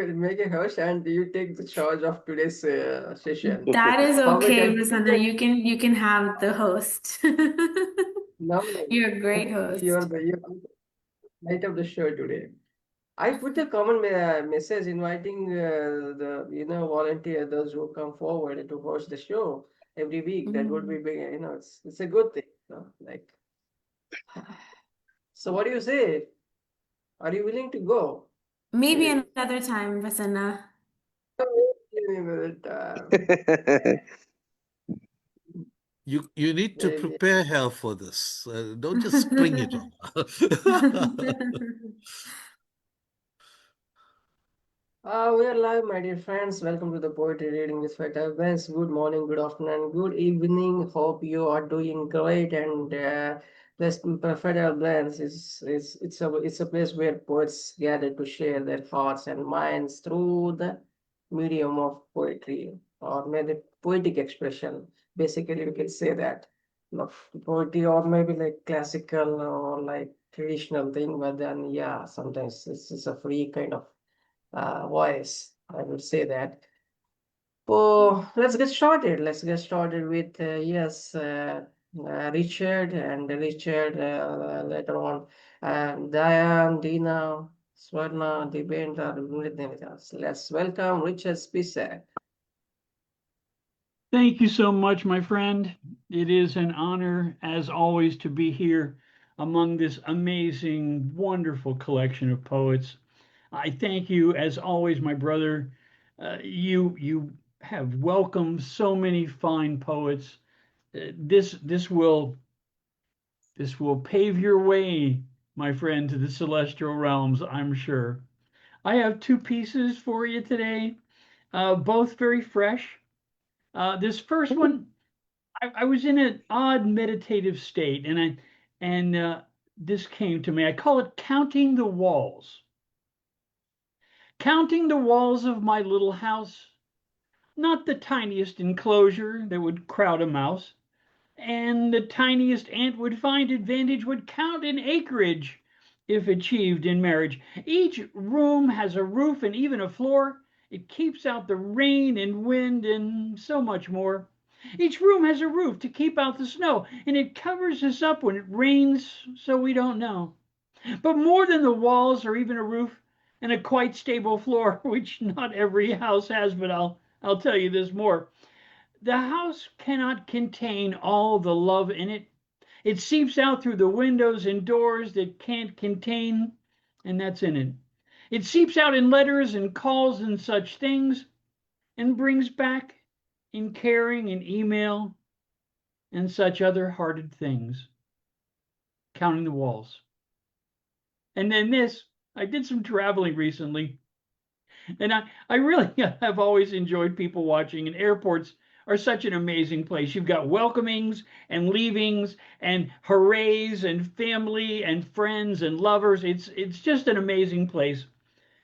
make a host and you take the charge of today's session. That is How about okay, I give you Prasanna. the You can have the host. now? You're a great You're host. the light of the show today. I put a common message inviting the volunteer those who come forward to host the show every week. That would be Mm. big, it's a good thing. Like, so what do you say? Are you willing to go? Maybe Yeah. another time, Prasanna. Maybe, You need to maybe. prepare hell for this. Don't just spring it on. We are live, my dear friends. Welcome to the Poetry Reading with Shwetha A. Good morning, good afternoon, good evening. Hope you are doing great. And this Federal Blends it's a place where poets gather to share their thoughts and minds through the medium of poetry or maybe poetic expression. Basically, we can say that. No, poetry or maybe like classical or like traditional thing, but then yeah, sometimes it's a free kind of voice. I would say that. Oh, let's get started. Let's get started with Richard and Richard later on, and Diane, Deena, Swarna, Devendra, let's welcome Richard Spisak. Thank you so much, my friend. It is an honor, as always, to be here among this amazing, wonderful collection of poets. I thank you, as always, my brother. You have welcomed so many fine poets. This will pave your way, my friend, to the celestial realms, I'm sure. I have two pieces for you today, both very fresh. This first one, I was in an odd meditative state, and this came to me. I call it counting the walls. Counting the walls of my little house, not the tiniest enclosure that would crowd a mouse, and the tiniest ant would find advantage would count in acreage if achieved in marriage. Each room has a roof and even a floor. It keeps out the rain and wind and so much more. Each room has a roof to keep out the snow, and it covers us up when it rains so we don't know. But more than the walls or even a roof and a quite stable floor, which not every house has, but I'll tell you this more. The house cannot contain all the love in it. It seeps out through the windows and doors that can't contain, and that's in it. It seeps out in letters and calls and such things, and brings back in caring and email and such other hearted things. Counting the walls. And then this, I did some traveling recently, and I really have always enjoyed people watching, and airports are such an amazing place. You've got welcomings and leavings and hoorays and family and friends and lovers. It's just an amazing place.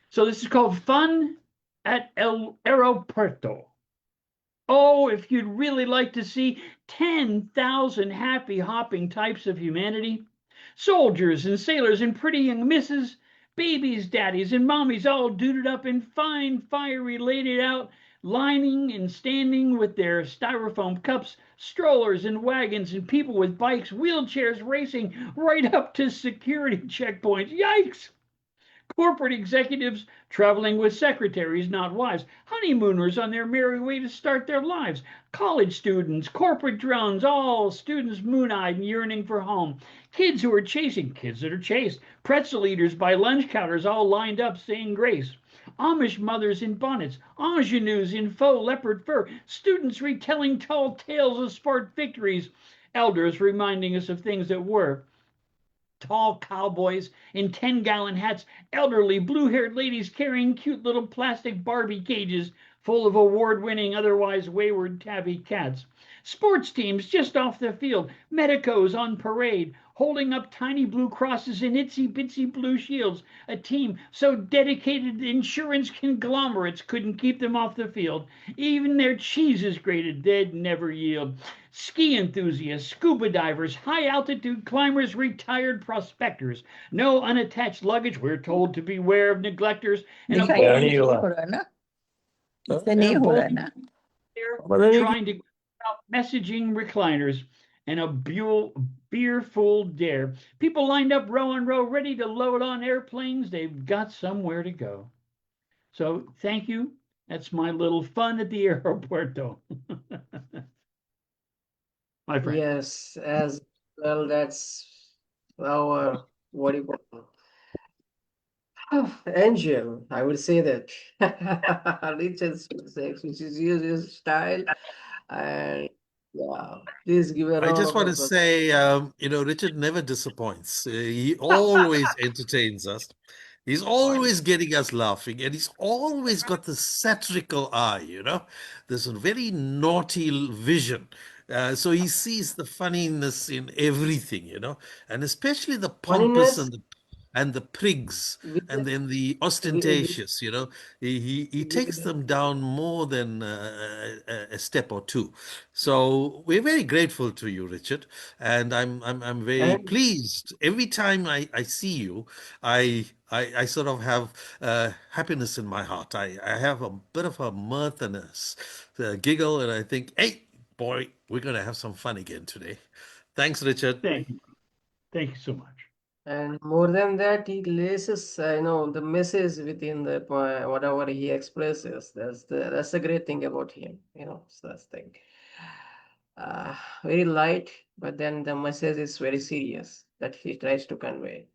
So this is called Fun at El Aeropuerto. Oh, if you'd really like to see 10,000 happy hopping types of humanity, soldiers and sailors and pretty young misses, babies, daddies, and mommies all duded up in fine, fiery, laid it out, lining and standing with their styrofoam cups, strollers and wagons, and people with bikes, wheelchairs racing right up to security checkpoints. Yikes! Corporate executives traveling with secretaries, not wives, honeymooners on their merry way to start their lives, college students, corporate drones, all students moon-eyed and yearning for home, kids who are chasing, kids that are chased, pretzel eaters by lunch counters all lined up saying grace, Amish mothers in bonnets, ingenues in faux leopard fur, students retelling tall tales of Spartan victories, elders reminding us of things that were, tall cowboys in 10-gallon hats, elderly blue-haired ladies carrying cute little plastic Barbie cages full of award-winning, otherwise wayward tabby cats, sports teams just off the field, medicos on parade, holding up tiny blue crosses and itsy bitsy blue shields. A team so dedicated the insurance conglomerates couldn't keep them off the field. Even their cheeses grated, they'd never yield. Ski enthusiasts, scuba divers, high altitude climbers, retired prospectors. No unattached luggage, we're told to beware of neglectors. And a दिखाई bold नहीं हुआ इससे and नहीं a हो रहा bold है ना there trying to get out messaging recliners and a beer-full dare. People lined up row on row, ready to load on airplanes. They've got somewhere to go. So thank you. That's my little fun at the aeropuerto. My friend. Yes, as well, that's our, what do you call it? Angel, I would say that. Richard's sex, which is his style. And yeah, please give a I round just of want to applause. say, Richard never disappoints. He always entertains us. He's always getting us laughing, and he's always got this satirical eye, this very naughty vision. So he sees the funniness in everything, and especially the pompous Funniness and the prigs, with, and then the with, ostentatious. He takes with, them down more than a step or two. So we're very grateful to you, Richard, and I'm very and pleased every time I see you. I sort of have happiness in my heart. I have a bit of a mirth and a giggle, and I think, hey, boy, we're going to have some fun again today. Thanks, Richard. Thank you. Thank you so much. and more than that, he laces, the message within the whatever he expresses. That's the great thing about him. So that's the thing. Very light, but then the message is very serious that he tries to convey.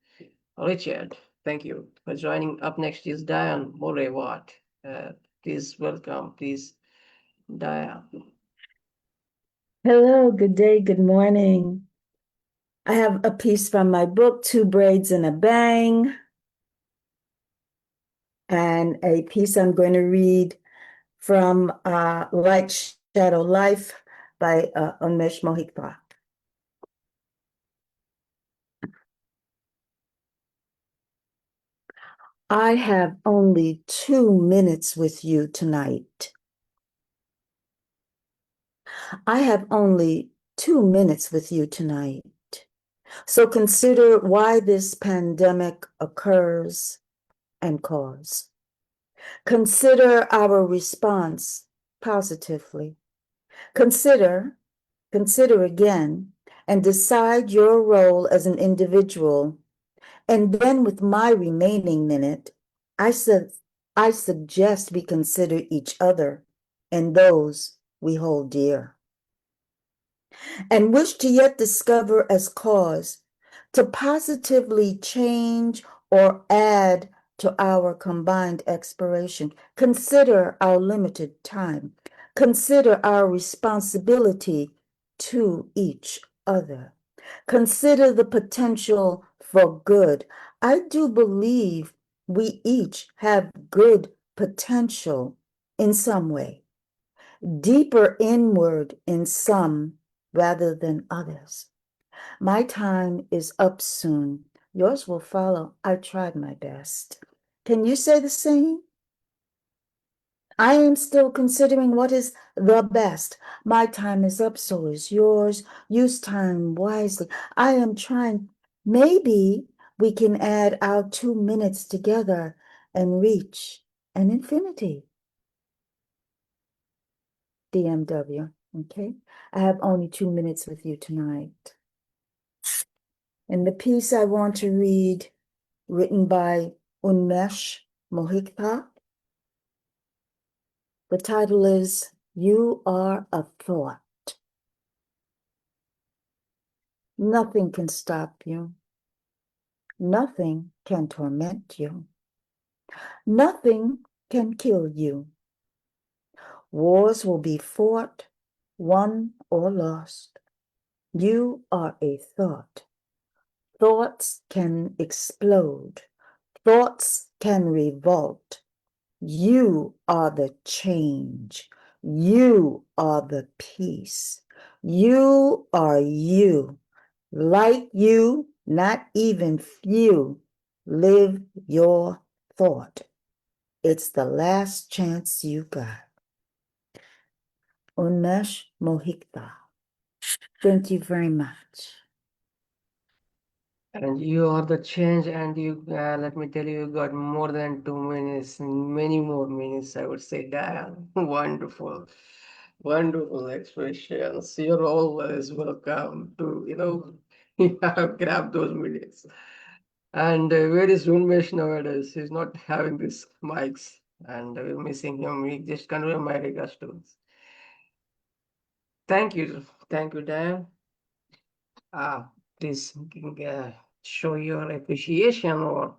Richard, thank you for joining. Up next is Diane Morewat. Please welcome, please, Diane. Hello, good day, good morning. I have a piece from my book, Two Braids and a Bang, and a piece I'm going to read from Light Shadow Life by Unmesh Mohikwa. I have only 2 minutes with you tonight. I have only 2 minutes with you tonight. So consider why this pandemic occurs and cause. Consider our response positively. Consider again, and decide your role as an individual. And then with my remaining minute, I suggest we consider each other and those we hold dear, and wish to yet discover as cause to positively change or add to our combined expiration. Consider our limited time. Consider our responsibility to each other. Consider the potential for good. I do believe we each have good potential in some way, deeper inward in some rather than others. My time is up soon. Yours will follow. I tried my best. Can you say the same? I am still considering what is the best. My time is up, so is yours. Use time wisely. I am trying. Maybe we can add our 2 minutes together and reach an infinity. DMW, okay? I have only 2 minutes with you tonight. And the piece I want to read, written by Unmesh Mohikwa, the title is You Are a Thought. Nothing can stop you. Nothing can torment you. Nothing can kill you. Wars will be fought, won, or lost. You are a thought. Thoughts can explode. Thoughts can revolt. You are the change. You are the peace. You are you. Like you, not even few, live your thought. It's the last chance you got. Umesh Mohikta. Thank you very much. And you are the change, and you let me tell you, you got more than 2 minutes, many more minutes, I would say. Damn, wonderful, wonderful expressions. You're always welcome to, you have grabbed those minutes. And where is Unmesh nowadays? He's not having these mics, and we're missing him. We just convey my regards to him. Thank you, Dan. Please show your appreciation or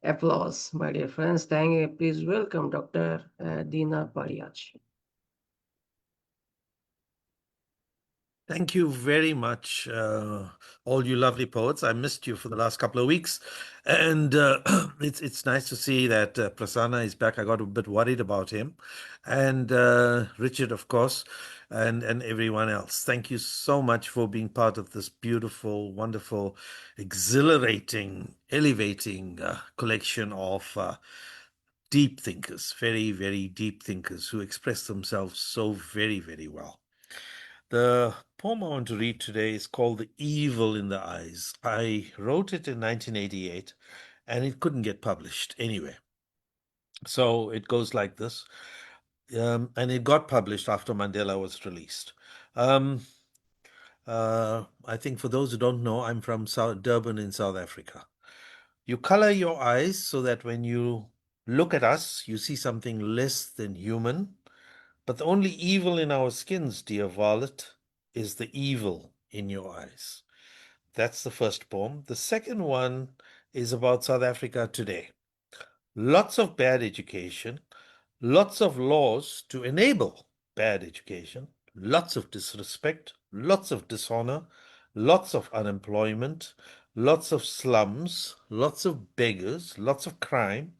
applause, my dear friends. Thank you. Please welcome Dr. Deena Padayachee. Thank you very much, all you lovely poets. I missed you for the last couple of weeks, and it's nice to see that Prasanna is back. I got a bit worried about him, and Richard, of course, and everyone else. Thank you so much for being part of this beautiful, wonderful, exhilarating, elevating collection of deep thinkers, very, very deep thinkers who express themselves so very, very well. The poem I want to read today is called The Evil in the Eyes. I wrote it in 1988 and it couldn't get published anywhere. So it goes like this. And it got published after Mandela was released. I think for those who don't know, I'm from Durban in South Africa. You color your eyes so that when you look at us, you see something less than human. But the only evil in our skins, dear Violet, is the evil in your eyes. That's the first poem. The second one is about South Africa today. Lots of bad education, lots of laws to enable bad education, lots of disrespect, lots of dishonor, lots of unemployment, lots of slums, lots of beggars, lots of crime,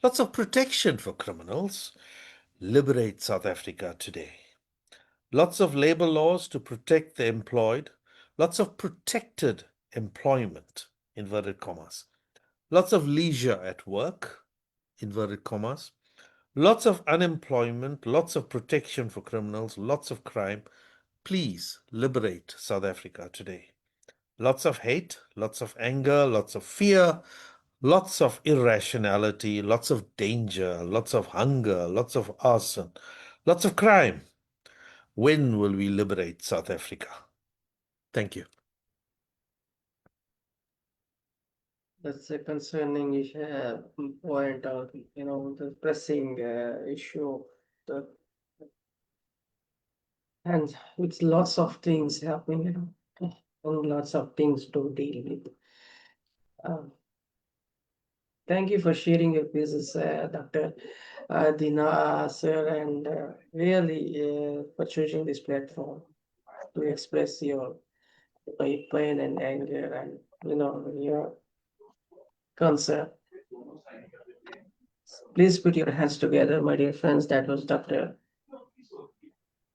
lots of protection for criminals. Liberate South Africa today. Lots of labor laws to protect the employed, lots of protected employment, inverted commas, lots of leisure at work, inverted commas, lots of unemployment, lots of protection for criminals, lots of crime. Please liberate South Africa today. Lots of hate, lots of anger, lots of fear, lots of irrationality, lots of danger, lots of hunger, lots of arson, lots of crime. When will we liberate South Africa? Thank you. That's a concerning point of, the pressing issue. The, and with lots of things happening, and lots of things to deal with. Thank you for sharing your pieces, Dr. Deena, sir, and really for choosing this platform to express your pain and anger and your concern. Please put your hands together, my dear friends. That was Dr.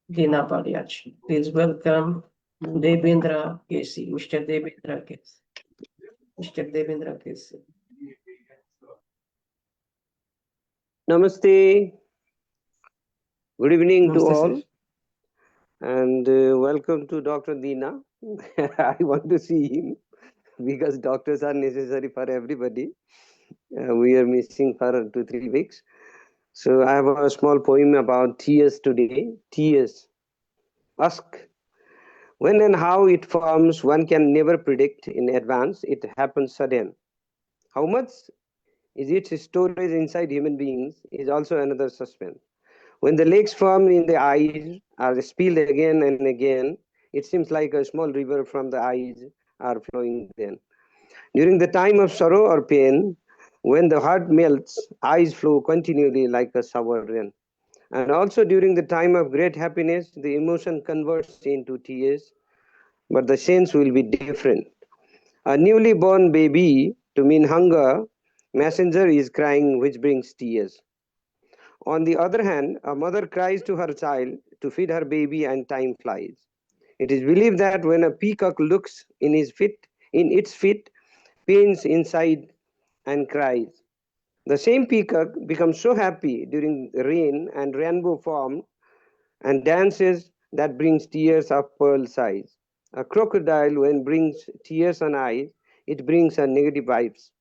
Deena Padayachee. Please welcome Devendra KC, Mr. Devendra KC. Mr. Devendra KC. Namaste. Good evening Namaste, to all. sir. And welcome to Dr. Deena. I want to see him because doctors are necessary for everybody. We are missing for 2-3 weeks. So I have a small poem about tears today. Tears. Ask. When and how it forms, one can never predict in advance. It happens sudden. How much is its storage inside human beings is also another suspense. When the lakes form in the eyes are spilled again and again, it seems like a small river from the eyes are flowing then. During the time of sorrow or pain, when the heart melts, eyes flow continually like a shower rain. And also during the time of great happiness, the emotion converts into tears, but the sense will be different. A newly born baby, to mean hunger, messenger is crying, which brings tears. On the other hand, a mother cries to her child to feed her baby and time flies. It is believed that when a peacock looks in its feet, pains inside and cries. The same peacock becomes so happy during rain and rainbow form and dances that brings tears of pearl size. A crocodile, when brings tears on eyes, it brings a negative vibes.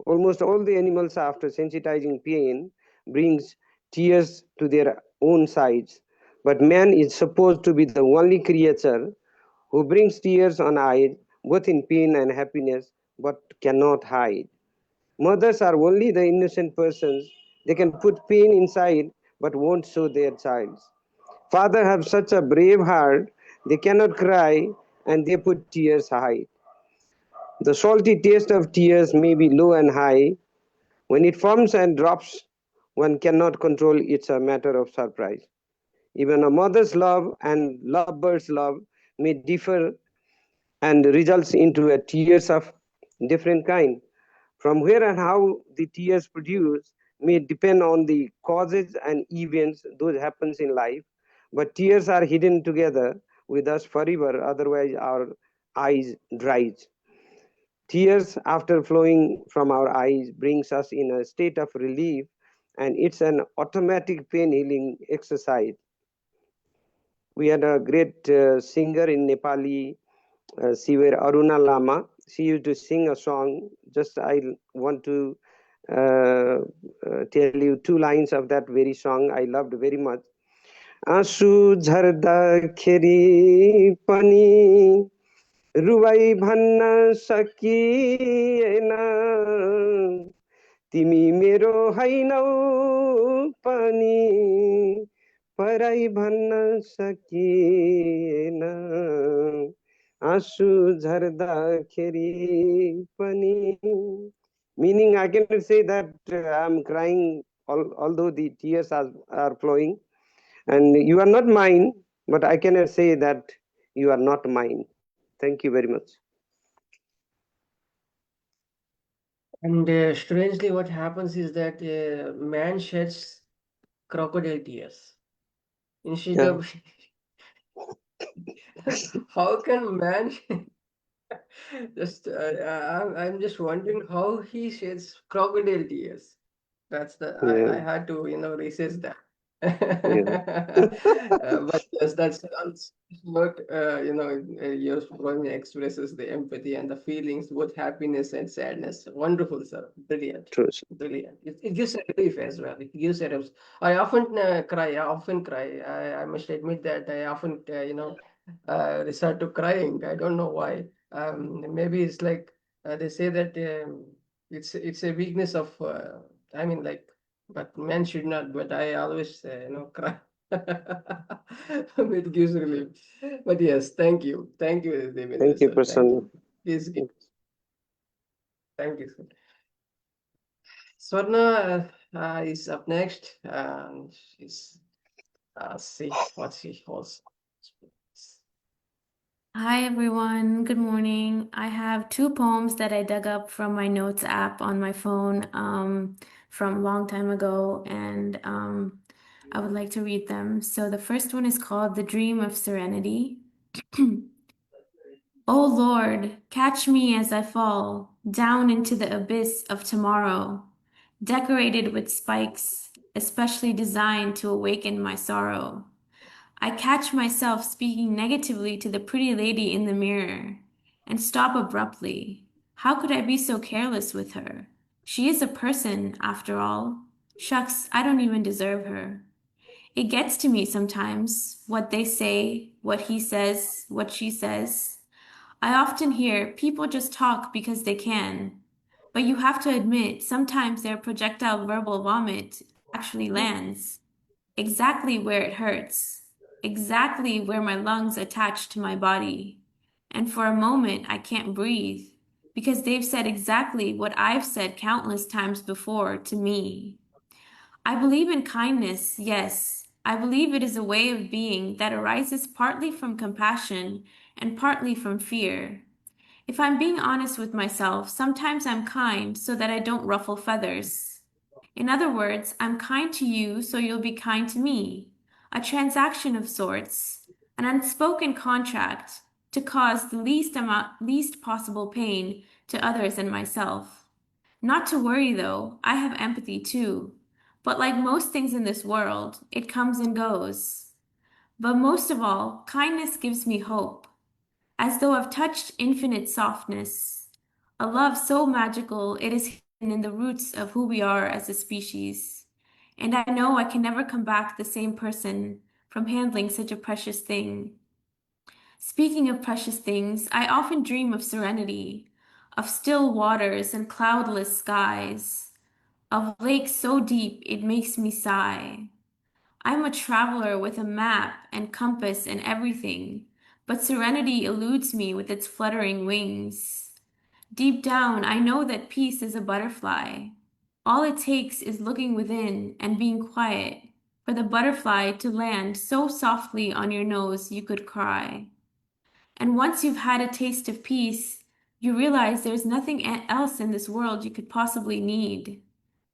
Almost all the animals, after sensitizing pain, brings tears to their own sides. But man is supposed to be the only creature who brings tears on eyes, both in pain and happiness, but cannot hide. Mothers are only the innocent persons. They can put pain inside, but won't show their child. Father have such a brave heart, they cannot cry and they put tears hide. The salty taste of tears may be low and high. When it forms and drops, one cannot control. It's a matter of surprise. Even a mother's love and lovebird's love may differ and results into a tears of different kind. From where and how the tears produce may depend on the causes and events those happens in life, but tears are hidden together with us forever, otherwise our eyes dries. Tears after flowing from our eyes brings us in a state of relief, and it's an automatic pain healing exercise. We had a great singer in Nepali, Siver Aruna Lama. She used to sing a song. Just I want to tell you two lines of that very song. I loved very much. आँसु झर्दाखेरि पनि रुवाई भन्न सकिएन तिमी मेरो हैनौ पनि पराई भन्न सकिएन आँसु झर्दाखेरि पनि. Meaning I cannot say that I'm crying although the tears are flowing, and you are not mine, but I cannot say that you are not mine. Thank you very much. And strangely, what happens is that man sheds crocodile tears instead of. How can man? Just I'm just wondering how he sheds crocodile tears. That's the I had to research that. But yes, that's what your poem expresses the empathy and the feelings, both happiness and sadness. Wonderful, sir. Brilliant. True. Brilliant. It gives a relief as well. It gives a relief. I often cry. I often cry. I must admit that I often resort to crying. I don't know why. Maybe it's like they say that it's a weakness of. I mean, like. But men should not. But I always, cry. It gives relief. But yes, thank you, Devendra. Thank you, Sir. Prasanna. Please give. Thank you, sir. Swarna is up next, and she's see what she holds. Hi, everyone. Good morning. I have two poems that I dug up from my notes app on my phone from a long time ago, and I would like to read them. So the first one is called The Dream of Serenity. O Lord, catch me as I fall down into the abyss of tomorrow, decorated with spikes, especially designed to awaken my sorrow. I catch myself speaking negatively to the pretty lady in the mirror and stop abruptly. How could I be so careless with her? She is a person, after all. Shucks, I don't even deserve her. It gets to me sometimes, what they say, what he says, what she says. I often hear people just talk because they can. But you have to admit, sometimes their projectile verbal vomit actually lands exactly where it hurts, exactly where my lungs attach to my body. And for a moment, I can't breathe because they've said exactly what I've said countless times before to me. I believe in kindness, yes. I believe it is a way of being that arises partly from compassion and partly from fear. If I'm being honest with myself, sometimes I'm kind so that I don't ruffle feathers. In other words, I'm kind to you so you'll be kind to me. A transaction of sorts. an unspoken contract to cause the least possible pain to others and myself. Not to worry though, I have empathy too. But like most things in this world, it comes and goes. But most of all, kindness gives me hope, as though I've touched infinite softness, a love so magical it is hidden in the roots of who we are as a species. And I know I can never come back the same person from handling such a precious thing. Speaking of precious things, I often dream of serenity, of still waters and cloudless skies, of lakes so deep it makes me sigh. I'm a traveler with a map and compass and everything, but serenity eludes me with its fluttering wings. Deep down, I know that peace is a butterfly. All it takes is looking within and being quiet for the butterfly to land so softly on your nose you could cry. And once you've had a taste of peace, you realize there's nothing else in this world you could possibly need.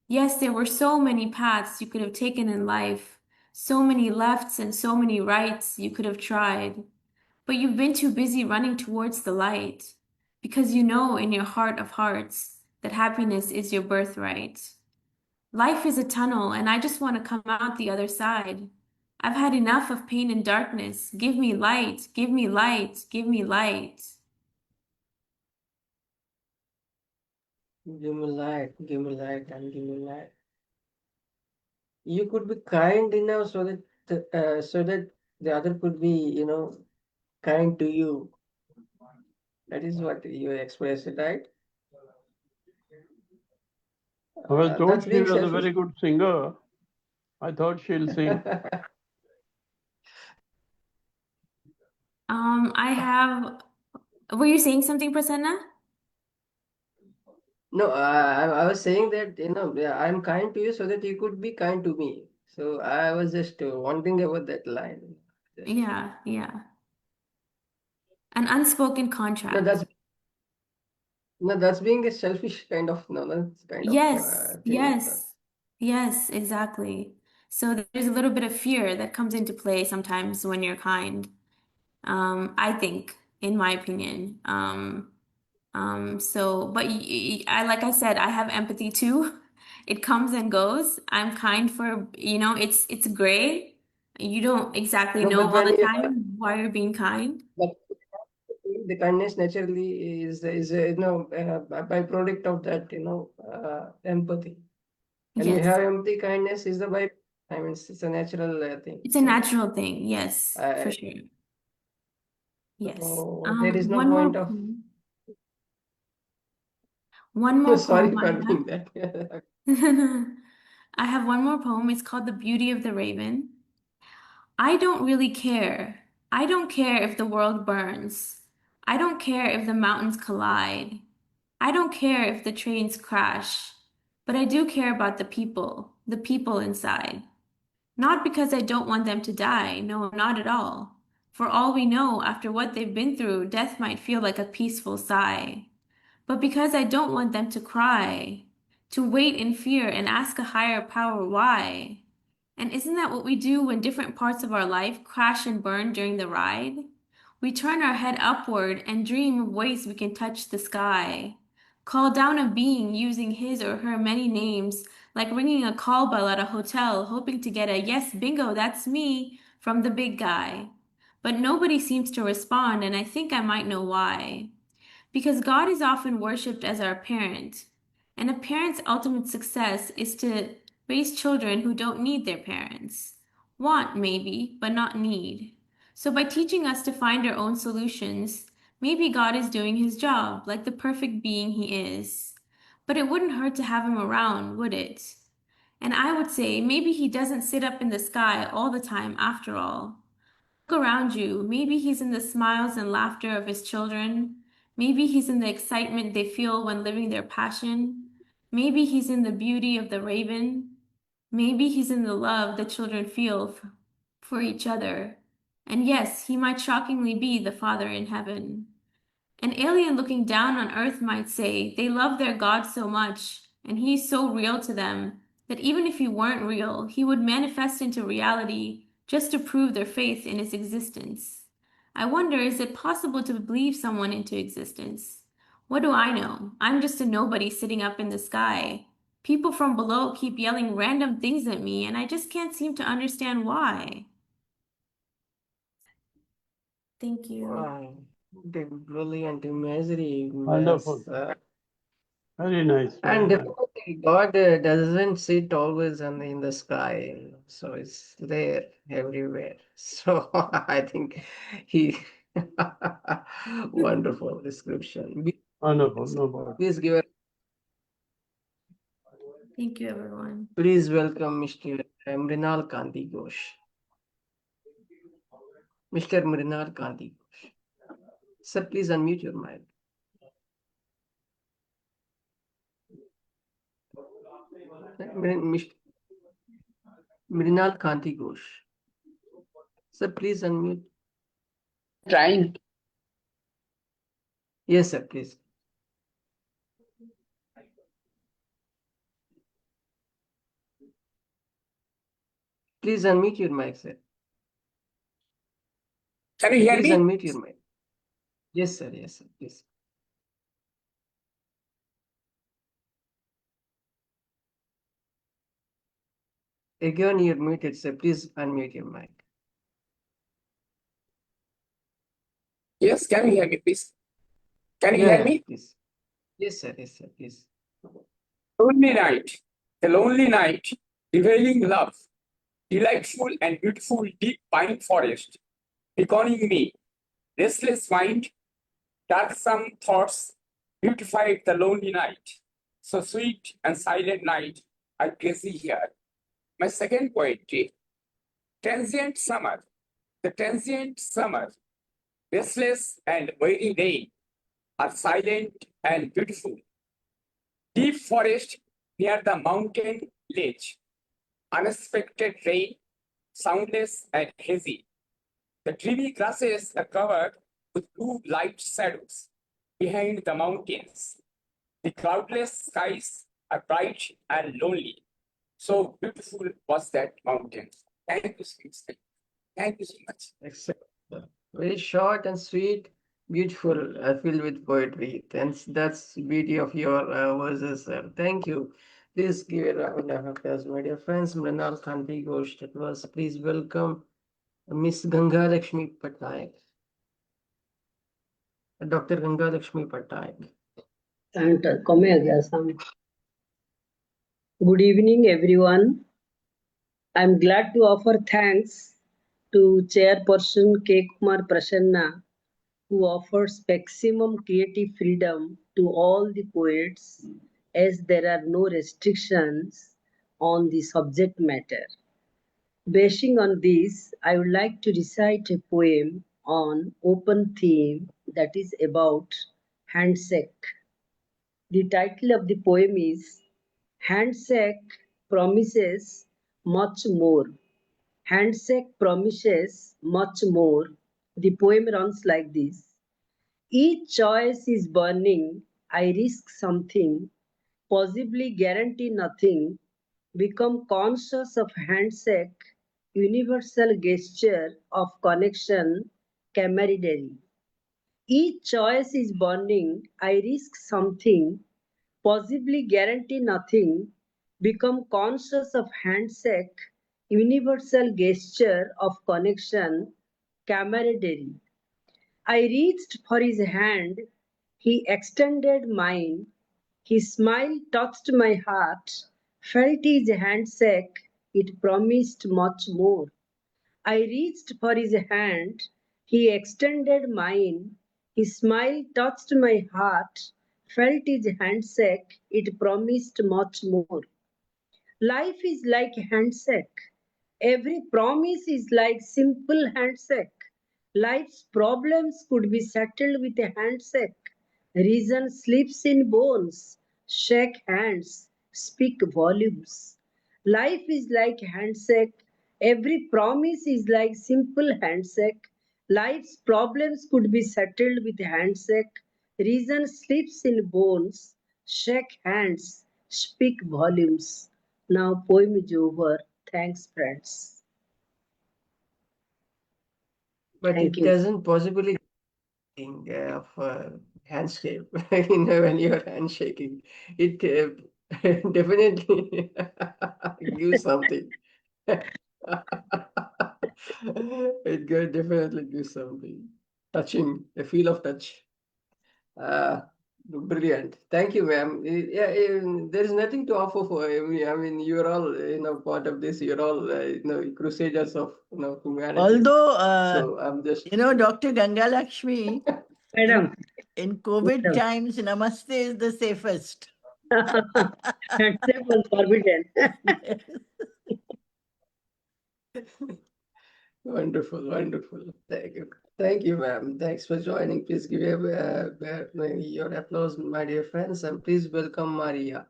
Yes, there were so many paths you could have taken in life, so many lefts and so many rights you could have tried, but you've been too busy running towards the light because you know in your heart of hearts that happiness is your birthright. Life is a tunnel, and I just want to come out the other side. I've had enough of pain and darkness. Give me light, give me light, give me light. Give me light, give me light, and give me light. You could be kind enough so that the other could be, kind to you. That is what you expressed, right? I was told That's she being was a selfish. very good singer. I thought she'll sing. Were you saying something, Prasanna? No, I was saying that, yeah, I'm kind to you so that you could be kind to me. So I was just wondering about that line. Just, Yeah, yeah. An unspoken no, contract. that's being a selfish kind of, no, that's kind of Yes, thing. yes, yes, exactly. So there's a little bit of fear that comes into play sometimes when you're kind. I think, in my opinion. But like I said, I have empathy too. It comes and goes. I'm kind for, it's gray. You don't exactly No, know but all when the you, time why you're being kind. but the kindness naturally is a, a byproduct of that, empathy. When you Yes, have empathy, kindness is the by. I mean, it's a natural thing. it's a So, natural thing. Yes, for I, sure. Yes. so there is no One more point of. poem. One more Sorry poem for I doing that. have. I have one more poem. It's called The Beauty of the Raven. I don't really care. I don't care if the world burns. I don't care if the mountains collide. I don't care if the trains crash. But I do care about the people inside. Not because I don't want them to die, no, not at all. For all we know, after what they've been through, death might feel like a peaceful sigh. But because I don't want them to cry, to wait in fear and ask a higher power why. And isn't that what we do when different parts of our life crash and burn during the ride? We turn our head upward and dream of ways we can touch the sky. Call down a being using his or her many names, like ringing a call bell at a hotel, hoping to get a yes, bingo, that's me from the big guy. But nobody seems to respond, and I think I might know why. Because God is often worshipped as our parent, and a parent's ultimate success is to raise children who don't need their parents. Want, maybe, but not need. So, by teaching us to find our own solutions, maybe God is doing his job like the perfect being he is. But it wouldn't hurt to have him around, would it? And I would say maybe he doesn't sit up in the sky all the time after all. Look around you. Maybe he's in the smiles and laughter of his children. Maybe he's in the excitement they feel when living their passion. Maybe he's in the beauty of the raven. Maybe he's in the love the children feel for each other. And yes, he might shockingly be the Father in heaven. An alien looking down on earth might say they love their God so much, and he's so real to them that even if he weren't real, he would manifest into reality just to prove their faith in its existence. I wonder, is it possible to believe someone into existence? What do I know? I'm just a nobody sitting up in the sky. People from below keep yelling random things at me, and I just can't seem to understand why. Thank you. Wow, the brilliant imagery. Wonderful. Very nice. Very And nice. definitely, God doesn't sit always in the sky, so it's there everywhere. So I think he wonderful description. Wonderful. No problem. Please give a Thank you, everyone. please welcome Mr. Mrinal Kanti Ghosh. Mr. Mrinal Kanti Ghosh. Sir, please unmute your mic. Mr. Mrinal Kanti Ghosh. Sir, please unmute. Trying. Yes, sir, please. Please unmute your mic, sir. Can you hear Please me? unmute your mic. Yes, sir. Yes, sir. Please. Again, you're muted, sir. Please unmute your mic. Yes, can you hear me, please? Can you Yeah, hear me? please. Yes, sir. Yes, sir. Please. Lonely night, a lonely night, revealing love, delightful and beautiful deep pine forest, beckoning me, restless mind, darksome thoughts, beautified the lonely night. So sweet and silent night, I place thee here. My second poetry, transient summer, the transient summer, restless and weary day, are silent and beautiful. Deep forest near the mountain ledge, unexpected rain, soundless and hazy. The dreamy grasses are covered with blue light shadows behind the mountains. The cloudless skies are bright and lonely. So beautiful was that mountain. Thank you so much. Thank you so much. Excellent. Very short and sweet, beautiful, filled with poetry. That's beauty of your verses, sir. Thank you. Please give a round of applause, my dear friends. Mrinal Kanti Ghosh, that was. Please welcome Miss Gangalaxmi Patnaik. Dr. Gangalaxmi Patnaik. Good evening, everyone. I'm glad to offer thanks to Chairperson K. Kumar Prasanna, who offers maximum creative freedom to all the poets, as there are no restrictions on the subject matter. Basing on this, I would like to recite a poem on open theme that is about handshake. The title of the poem is Handshake Promises Much More. Handshake promises much more. The poem runs like this. Each choice is burning. I risk something, possibly guarantee nothing. Become conscious of handshake, universal gesture of connection, camaraderie. Each choice is burning. I risk something, possibly guarantee nothing, become conscious of handshake, universal gesture of connection, camaraderie. I reached for his hand, he extended mine, his smile touched my heart, felt his handshake, it promised much more. I reached for his hand, he extended mine, his smile touched my heart, felt his handshake, it promised much more. Life is like handshake. Every promise is like simple handshake. Life's problems could be settled with a handshake. Reason sleeps in bones. Shake hands, speak volumes. Life is like handshake. Every promise is like simple handshake. Life's problems could be settled with handshake. Reason sleeps in bones. Shake hands, speak volumes. Now poem is over. Thanks, friends. But Thank it you. doesn't possibly think of handshake, when you're handshaking. It definitely gives something. Definitely gives something. Touching, a feel of touch. Uh, Brilliant. Thank you, ma'am. Yeah, there is nothing to offer for. I mean, you're all, part of this. You're all, crusaders of, humanity. Although, So I'm just. Dr. Gangalaxmi, Madam. in COVID Madam. times, namaste is the safest. Handshake was forbidden. Wonderful, wonderful. Thank you, ma'am. Thanks for joining. Please give your applause, my dear friends, and please welcome Maria.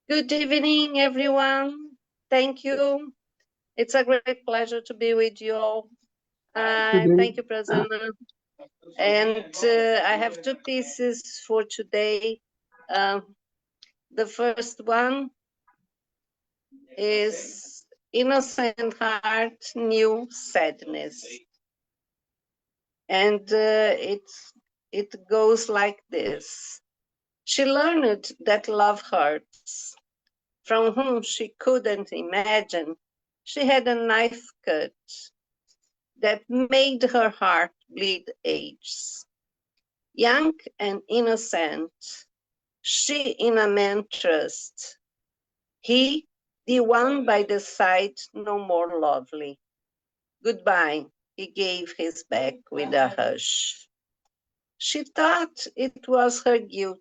Good evening, everyone. Thank you. It's a great pleasure to be with you all. Thank you, Prasanna. And I have two pieces for today. The first one is Innocent Heart, New Sadness. And it goes like this. She learned that love hurts, from whom she couldn't imagine she had a knife cut that made her heart bleed ages. Young and innocent, she in a man trust. He, the one by the side, no more lovely. Goodbye, he gave his back with a hush. She thought it was her guilt,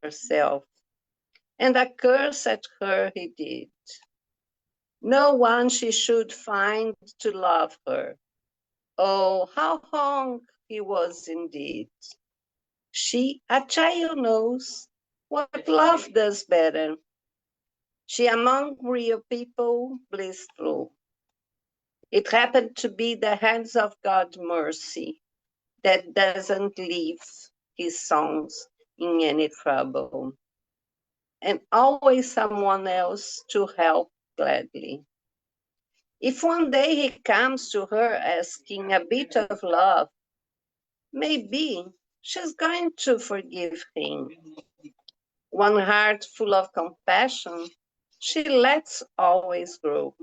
herself, and a curse at her he did. No one she should find to love her. Oh, how wrong he was indeed. She, a child, knows what love does better. She among real people blissful. It happened to be the hands of God's mercy that doesn't leave his songs in any trouble. And always someone else to help gladly. If one day he comes to her asking a bit of love, maybe she's going to forgive him. One heart full of compassion, she lets always grow.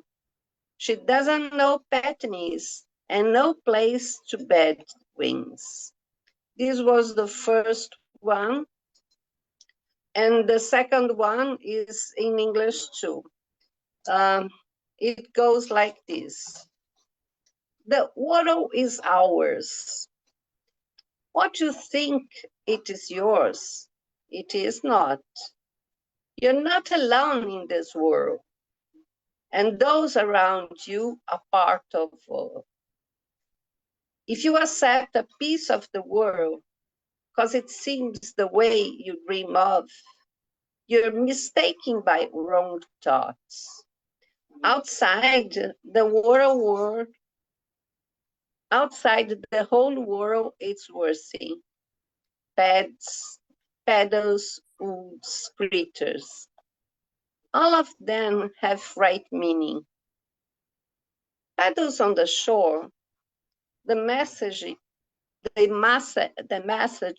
She doesn't know pettiness and no place to bed wings. This was the first one. And the second one is in English too. It goes like this. The world is ours. What you think it is yours, it is not. You're not alone in this world, and those around you are part of all. If you accept a piece of the world, because it seems the way you dream of, you're mistaken by wrong thoughts. Outside the whole world, it's worthy. Pets, pedals, woods, critters. All of them have right meaning. Paddles on the shore, the message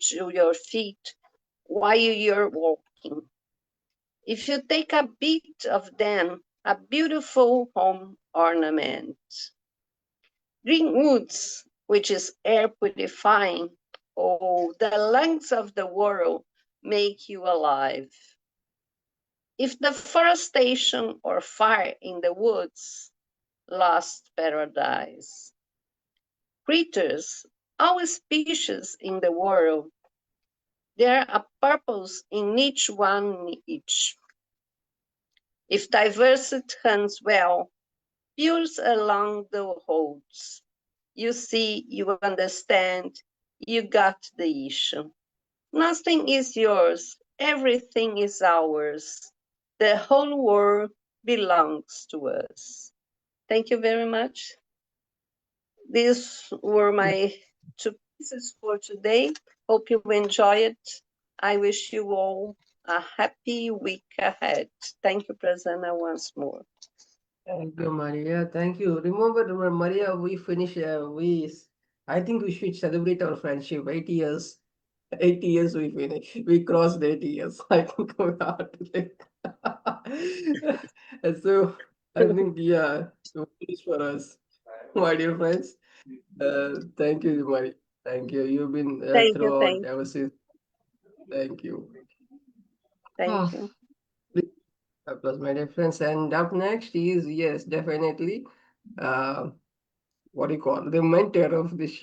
to your feet while you're walking. If you take a bit of them, a beautiful home ornament. Green woods, which is air purifying, oh, the lungs of the world make you alive. If deforestation or fire in the woods, lost paradise. Creatures, all species in the world, there are purpose in each one each. If diversity runs well, pures along the roads, you see, you understand, you got the issue. Nothing is yours, everything is ours. The whole world belongs to us. Thank you very much. These were my two pieces for today. Hope you enjoy it. I wish you all a happy week ahead. Thank you, Prasanna, once more. Thank you, Maria. Thank you. Remember, Maria, we finish. I think we should celebrate our friendship. 8 years. 8 years we finish. We crossed 8 years. I think we have to take. And so I think so finish for us, my dear friends. Thank you, Maria. Thank you. You've been Thank you, throughout thank ever since. Thank you. thank you. Plus, my dear friends. And up next is, yes, definitely. Uh, what do you call the mentor of this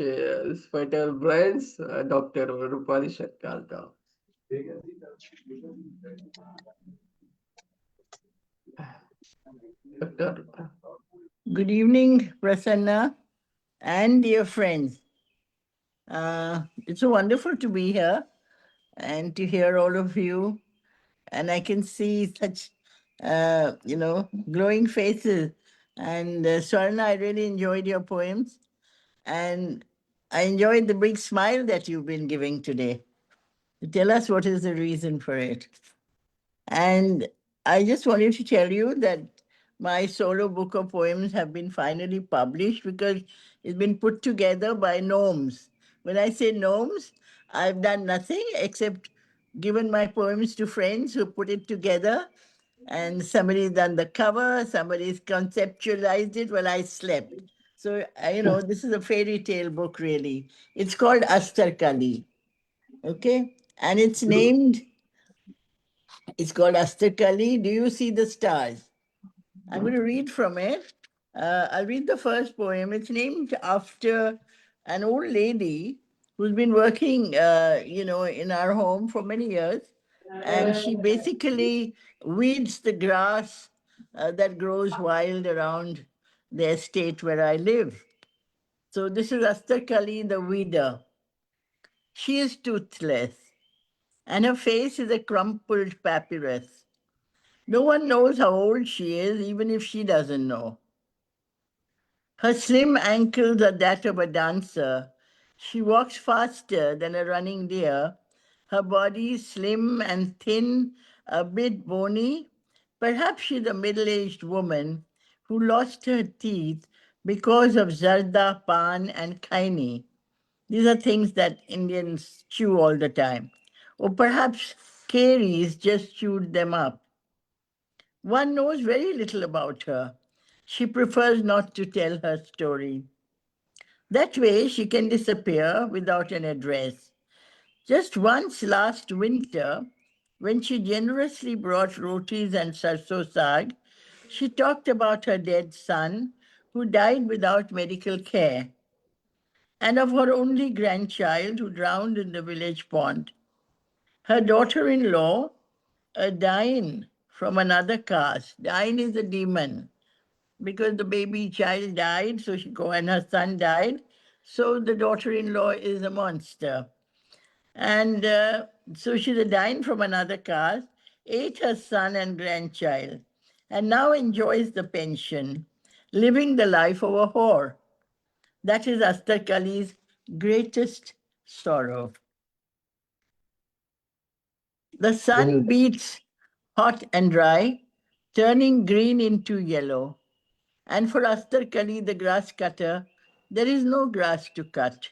fertile brains, Dr. Roopali Shetkalka. Doctor. Good evening, Prasanna and dear friends. It's so wonderful to be here and to hear all of you. And I can see such, glowing faces. And Swarna, I really enjoyed your poems. And I enjoyed the big smile that you've been giving today. Tell us what is the reason for it. And I just wanted to tell you that my solo book of poems have been finally published because it's been put together by gnomes. When I say gnomes, I've done nothing except given my poems to friends who put it together, and somebody's done the cover, somebody's conceptualized it while I slept. So, this is a fairy tale book, really. It's called Astarkali, okay? And it's called Astakali. Do you see the stars? I'm going to read from it. I'll read the first poem. It's named after an old lady who's been working, in our home for many years. And she basically weeds the grass that grows wild around the estate where I live. So this is Astakali the weeder. She is toothless, and her face is a crumpled papyrus. No one knows how old she is, even if she doesn't know. Her slim ankles are that of a dancer. She walks faster than a running deer. Her body is slim and thin, a bit bony. Perhaps she's a middle-aged woman who lost her teeth because of zarda, pan, and kaini. These are things that Indians chew all the time. Or perhaps caries just chewed them up. One knows very little about her. She prefers not to tell her story. That way, she can disappear without an address. Just once last winter, when she generously brought rotis and sarso sag, she talked about her dead son who died without medical care, and of her only grandchild who drowned in the village pond. Her daughter-in-law, a Dain from another caste. Dain is a demon because the baby child died, so and her son died. So the daughter-in-law is a monster. And so she's a Dain from another caste, ate her son and grandchild, and now enjoys the pension, living the life of a whore. That is Astar Kali's greatest sorrow. The sun beats hot and dry, turning green into yellow. And for Astar Kali, the grass cutter, there is no grass to cut.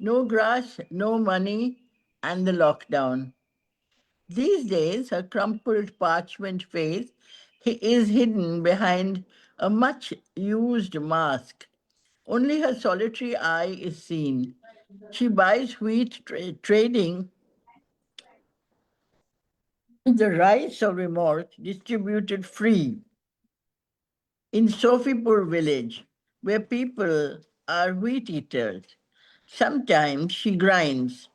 No grass, no money, and the lockdown. These days, her crumpled parchment face is hidden behind a much used mask. Only her solitary eye is seen. She buys wheat trading the rice of remorse distributed free in Sofipur village, where people are wheat eaters. Sometimes she grinds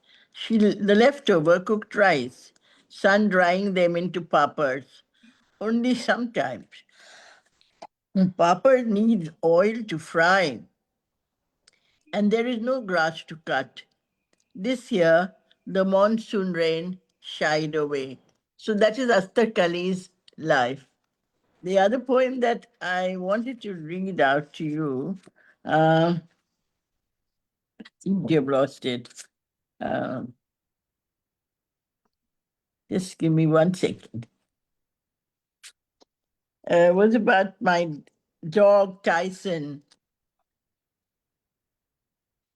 the leftover cooked rice, sun drying them into pappers. Only sometimes. Papad needs oil to fry, and there is no grass to cut. This year, the monsoon rain shied away. So that is Astar Kali's life. The other poem that I wanted to read out to you, you've lost it. Just give me 1 second. Was about my dog Tyson.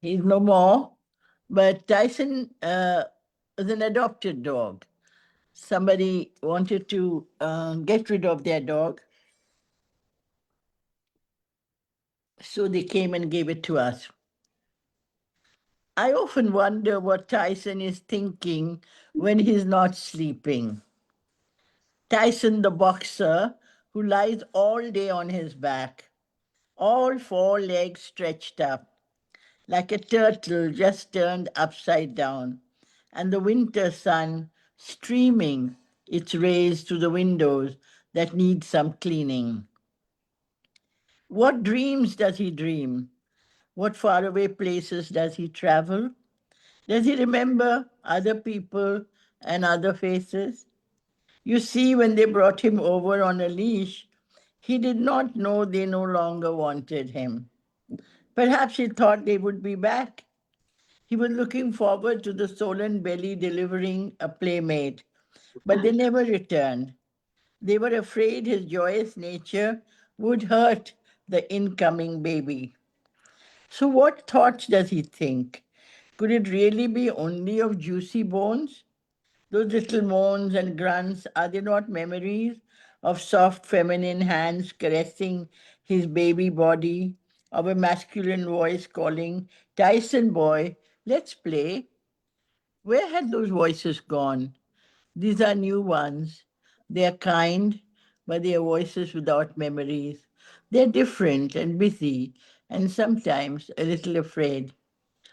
He's no more, but Tyson was an adopted dog. Somebody wanted to get rid of their dog, so they came and gave it to us. I often wonder what Tyson is thinking when he's not sleeping. Tyson, the boxer, who lies all day on his back, all four legs stretched up, like a turtle just turned upside down, and the winter sun streaming its rays through the windows that need some cleaning. What dreams does he dream? What faraway places does he travel? Does he remember other people and other faces? You see, when they brought him over on a leash, he did not know they no longer wanted him. Perhaps he thought they would be back. He was looking forward to the swollen belly delivering a playmate, but they never returned. They were afraid his joyous nature would hurt the incoming baby. So, what thoughts does he think? Could it really be only of juicy bones? Those little moans and grunts, are they not memories of soft feminine hands caressing his baby body, of a masculine voice calling, Tyson boy, let's play? Where had those voices gone? These are new ones. They are kind, but they are voices without memories. They're different and busy, and sometimes a little afraid.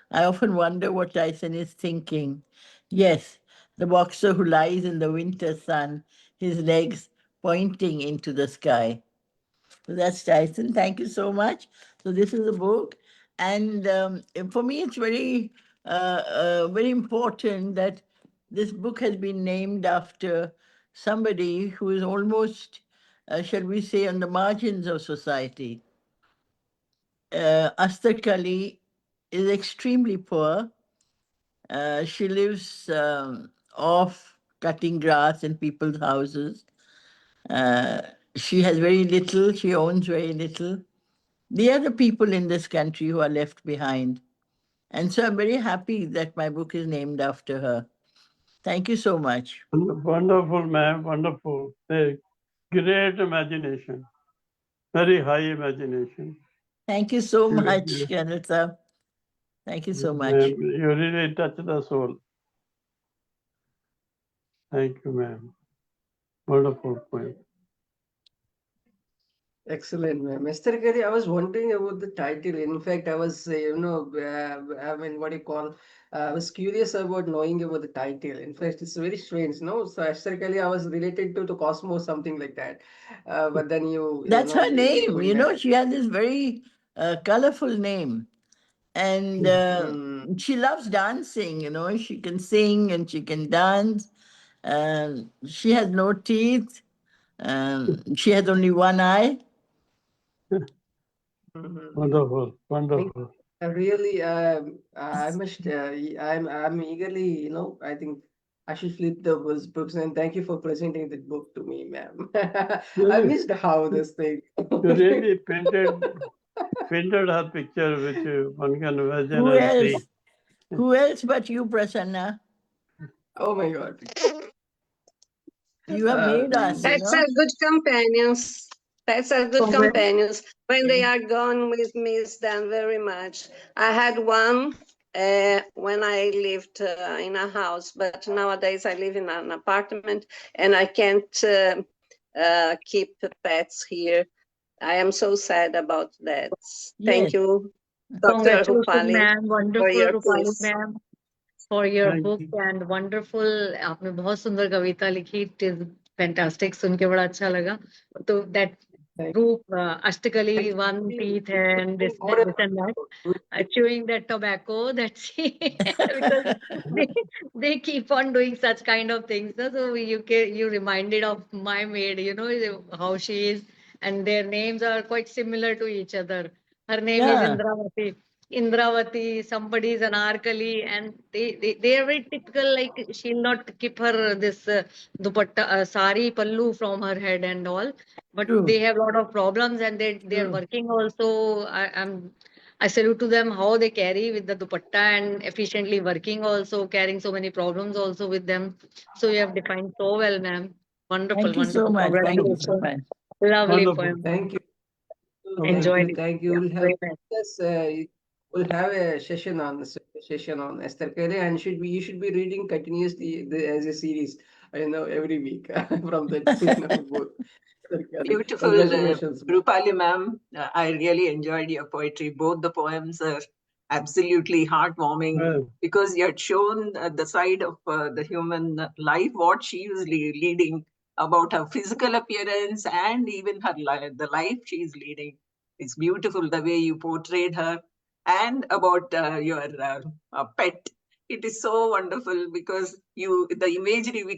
I often wonder what Tyson is thinking. Yes, the boxer who lies in the winter sun, his legs pointing into the sky. So that's Tyson. Thank you so much. So this is a book, and for me, it's very important that this book has been named after somebody who is almost, shall we say, on the margins of society. Astar Kali is extremely poor. She lives off cutting grass in people's houses. Uh, she has very little, she owns very little. They are the people in this country who are left behind. And so I'm very happy that my book is named after her. Thank you so much. Wonderful, ma'am. Wonderful. A great imagination. Very high imagination. Thank you so You- much, you- Kanata. Thank you so Ma'am, much. you really touch the soul. Thank you, ma'am. Wonderful point. Excellent, ma'am. Mr. Kari, I was wondering about the title. In fact, I was, I mean, what do you call? I was curious about knowing about the title. In fact, it's very strange, no? So, Esther Kelly, I was related to Cosmos, something like that. But then That's her you name. put You that. know, she has this very colorful name. And she loves dancing, you know, she can sing and she can dance. She has no teeth. She has only one eye. Wonderful, I mean, wonderful. really, I must, I'm eagerly, I think I should flip those books, and thank you for presenting the book to me, ma'am. I Really, missed how this thing. you really painted her picture, which one can imagine Who and see. else? Who else but you, Prasanna? Oh my God. You have made us, you That's know. a good companions. That's a good companions. When they are gone, we miss them very much. I had one when I lived in a house, but nowadays I live in an apartment and I can't keep pets here. I am so sad about that. Thank Yes. you, Dr. Congratulations, Roopali, ma'am. for Wonderful, your Rupali piece. ma'am, for your Thank book you. and wonderful. आपने बहुत सुंदर कविता लिखी. It is fantastic. सुन के बड़ा अच्छा लगा. तो that Thank group thank Ashtakali, you. one teeth and this More and that. about- Chewing that tobacco, that's because they, they keep on doing such kind of things. No? So you reminded of my maid, you know, how she is, and their names are quite similar to each other. Her name is Yeah. Indravati. Indravati, somebody is Anarkali, and they are very typical. Like she'll not keep her this dupatta, sari pallu from her head and all, but True. they have a lot of problems, and they are True. working also. I salute to them how they carry with the dupatta and efficiently working also, carrying so many problems also with them. So you have defined so well, ma'am. Wonderful, Thank you so wonderful. much. Thank you so Congratulations. much. Lovely Wonderful. poem. Thank you. Enjoyed it. Thank you. Yeah, We'll have very nice. this, we'll have a session on this session on Esther Perel, and you should be reading continuously as a series. Every week from the both. Esther Perel. Beautiful, Congratulations. Roopali ma'am. I really enjoyed your poetry. Both the poems are absolutely heartwarming Well, because you had shown the side of the human life, what she was leading, about her physical appearance and even her the life she is leading. It's beautiful the way you portrayed her, and about your pet. It is so wonderful because the imagery we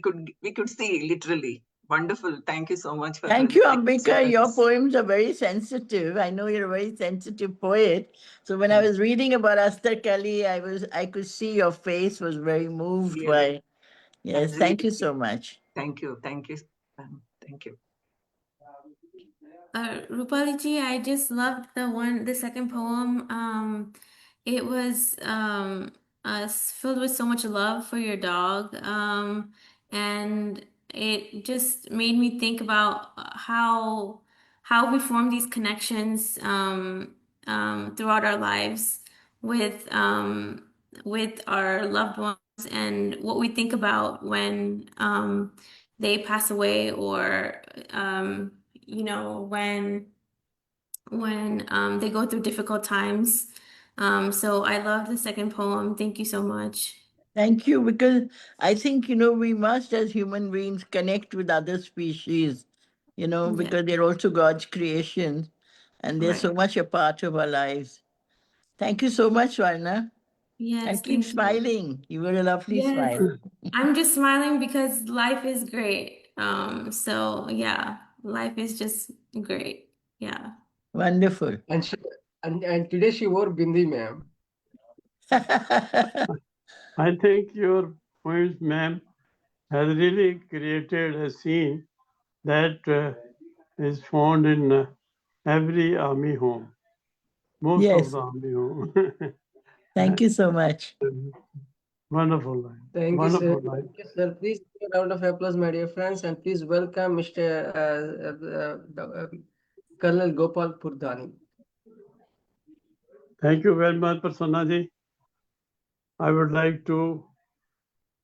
could see literally. Wonderful. Thank you so much for Thank you, the Ambika. Your excellence. poems are very sensitive. I know you're a very sensitive poet. So when I was reading about Aster Kelly, I could see your face was very moved Really, by. Yes, thank you so much. thank you. Thank you. Thank you. Roopali ji, I just loved the second poem. It was filled with so much love for your dog. And it just made me think about how we form these connections throughout our lives with our loved ones, and what we think about when they pass away, or when they go through difficult times. So I love the second poem. Thank you so much. Thank you, because I think, we must, as human beings, connect with other species, Yeah. because they're also God's creation and they're Right. so much a part of our lives. Thank you so much, Swarna. Yes, And keep thank you. smiling. You got a lovely Yes, smile. I'm just smiling because life is great. So yeah, life is just great. Yeah. Wonderful. And today she wore bindi, ma'am. I think your poems, ma'am, has really created a scene that is found in every army home, most of Yes. the army home. Thank you so much. Wonderful line. Thank you, sir. Wonderful line. Thank you, sir. Please give a round of applause, my dear friends, and please welcome Mr. Colonel Gopal Purdhani. Thank you very much, Prasanna ji. I would like to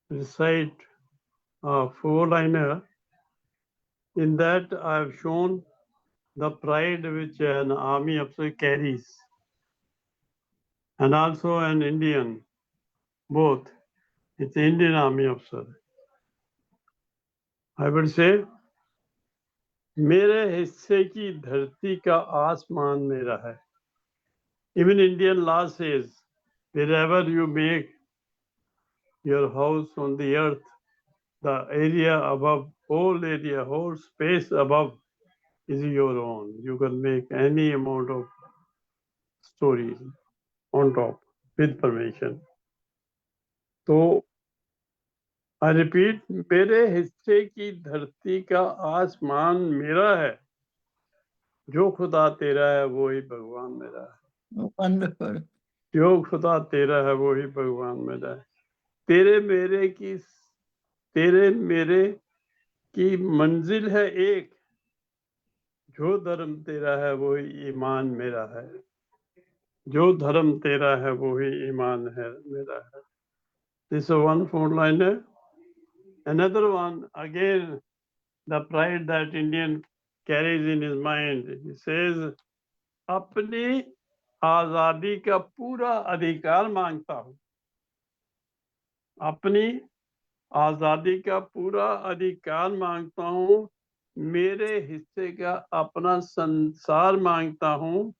recite a four-liner. In that, I have shown the pride which an army officer carries, and also an Indian, both. It's Indian army officer. I would say, मेरे हिस्से की धरती का आसमान मेरा है. Even Indian law says, wherever you make your house on the earth, the area above, whole space above is your own. You can make any amount of stories on top with permission. So, I repeat, मेरे हिस्से की धरती का आसमान मेरा है. जो खुदा तेरा है वो ही भगवान मेरा है. Wonderful. जो खुदा तेरा है वो ही भगवान मेरा है. तेरे मेरे की मंजिल है एक. जो धर्म तेरा है वो ही ईमान मेरा है. जो धर्म तेरा है वो ही ईमान है मेरा है. This is one four-liner. Another one, again, the pride that Indian carries in his mind. He says, अपनी आजादी का पूरा अधिकार मांगता हूँ. अपनी आजादी का पूरा अधिकार मांगता हूँ. मेरे हिस्से का अपना संसार मांगता हूँ.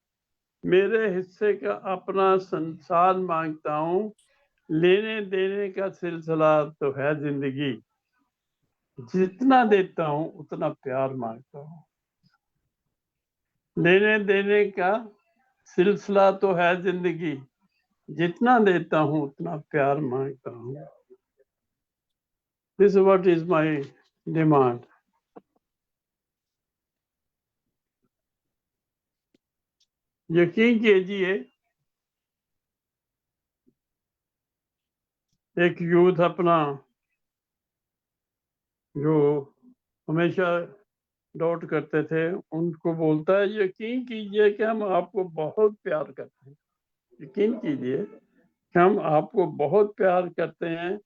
मेरे हिस्से का अपना संसार मांगता हूँ. लेने देने का सिलसिला तो है जिंदगी. जितना देता हूँ उतना प्यार मांगता हूँ. लेने देने का सिलसिला तो है जिंदगी. जितना देता हूँ उतना प्यार मांगता हूँ. This is what is my demand. यकीन कीजिए एक यूथ अपना जो हमेशा डाउट करते थे उनको बोलता है यकीन कीजिए कि हम आपको बहुत प्यार करते हैं. यकीन कीजिए कि हम आपको बहुत प्यार करते हैं.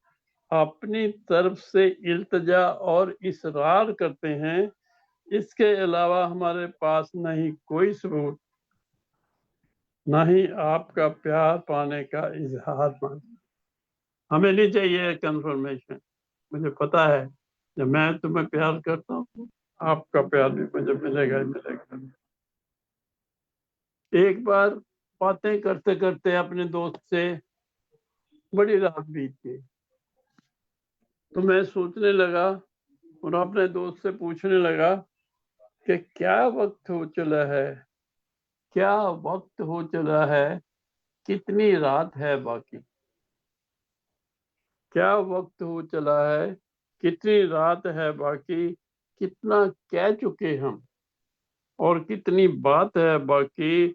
अपनी तरफ से इल्तजा और इसरार करते हैं. इसके अलावा हमारे पास नहीं कोई सबूत, ना ही आपका प्यार पाने का इजहार मांगे. हमें नहीं चाहिए कंफर्मेशन. मुझे पता है जब मैं तुम्हें प्यार करता हूँ आपका प्यार भी मुझे मिलेगा ही मिलेगा. एक बार बातें करते करते अपने दोस्त से बड़ी रात बीत गई तो मैं सोचने लगा और अपने दोस्त से पूछने लगा कि क्या वक्त हो चला है, क्या वक्त हो चला है, कितनी रात है बाकी. क्या वक्त हो चला है, कितनी रात है बाकी, कितना कह चुके हम और कितनी बात है बाकी.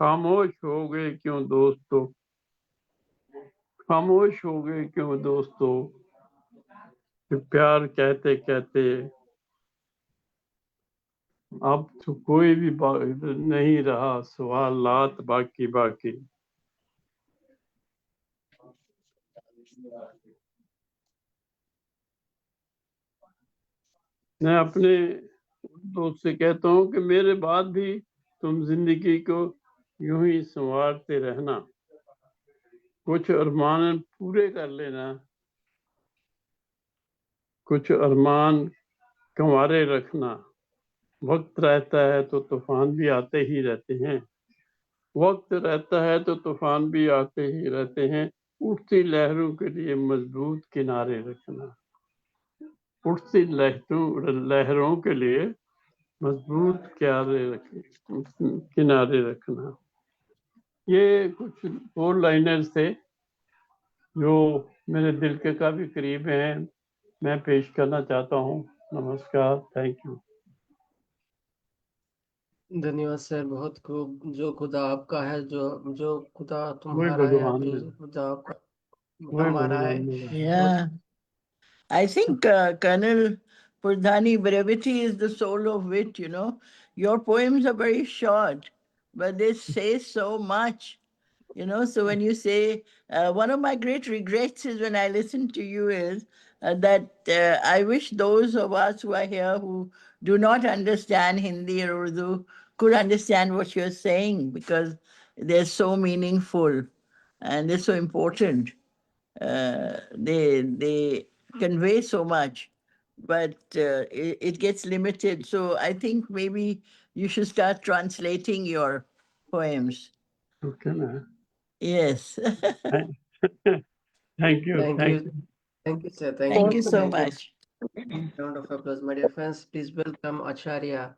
खामोश हो गए क्यों दोस्तों, खामोश हो गए क्यों दोस्तों. प्यार कहते कहते अब तो कोई भी नहीं रहा सवालात बाकी बाकी. मैं अपने दोस्त से कहता हूँ कि मेरे बाद भी तुम जिंदगी को यूं ही संवारते रहना. कुछ अरमान पूरे कर लेना, कुछ अरमान कंवारे रखना. वक्त रहता है तो तूफान भी आते ही रहते हैं. वक्त रहता है तो तूफान भी आते ही रहते हैं. उठती लहरों के लिए मजबूत किनारे रखना. उठती लहरों के लिए मजबूत किनारे रखना. ये कुछ और लाइनर्स थे जो मेरे दिल के काफी करीब हैं. मैं पेश करना चाहता हूँ. नमस्कार. Thank you. धन्यवाद सर, बहुत खूब. जो खुदा आपका है, जो जो खुदा वही तुम्हारा है, भगवान जो मेरा, खुदा आपका वही हमारा है, भगवान मेरा. वो Yeah. I think Colonel Purdhani, brevity is the soul of wit, you know. Your poems are very short, but they say so much. You know, so when you say, one of my great regrets is when I listen to you is that I wish those of us who are here who do not understand Hindi or Urdu could understand what you're saying because they're so meaningful and they're so important. They convey so much, but it gets limited. So I think maybe you should start translating your poems. Okay, man. Yes. Thank you. thank Thank you. you. Thank you, sir. Thank Thank you. you so Thank you. much. Round of applause, my dear friends. Please welcome Acharya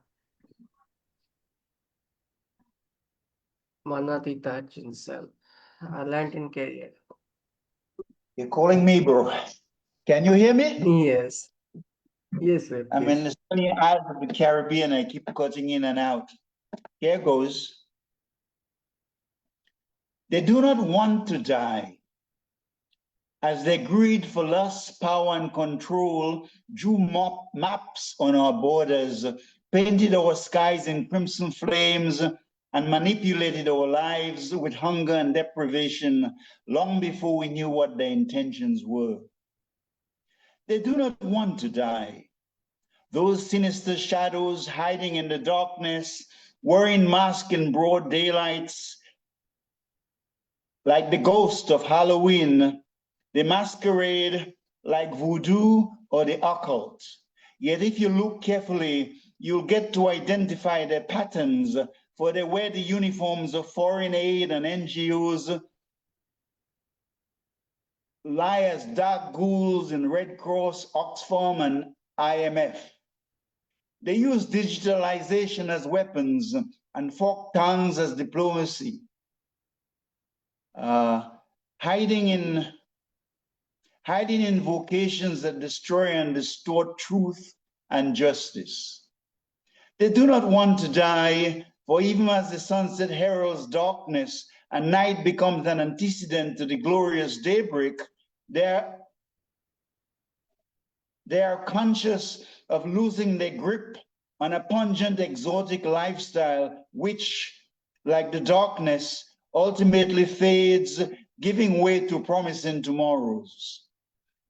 Manatita Hutchinson, a Latin career. You're calling me, bro. Can you hear me? Yes. Yes, sir. I'm in Please. the sunny isles of the Caribbean. I keep cutting in and out. Here goes. They do not want to die. As their greed for lust, power, and control drew maps on our borders, painted our skies in crimson flames, and manipulated our lives with hunger and deprivation long before we knew what their intentions were. They do not want to die. Those sinister shadows hiding in the darkness, wearing masks in broad daylights, like the ghost of Halloween, they masquerade like voodoo or the occult. Yet if you look carefully, you'll get to identify their patterns, for they wear the uniforms of foreign aid and NGOs, lie as dark ghouls in Red Cross, Oxfam, and IMF. They use digitalization as weapons and forked tongues as diplomacy. hiding in vocations that destroy and distort truth and justice. They do not want to die, for even as the sunset heralds darkness and night becomes an antecedent to the glorious daybreak, they are conscious of losing their grip on a pungent exotic lifestyle, which, like the darkness, ultimately fades, giving way to promising tomorrows.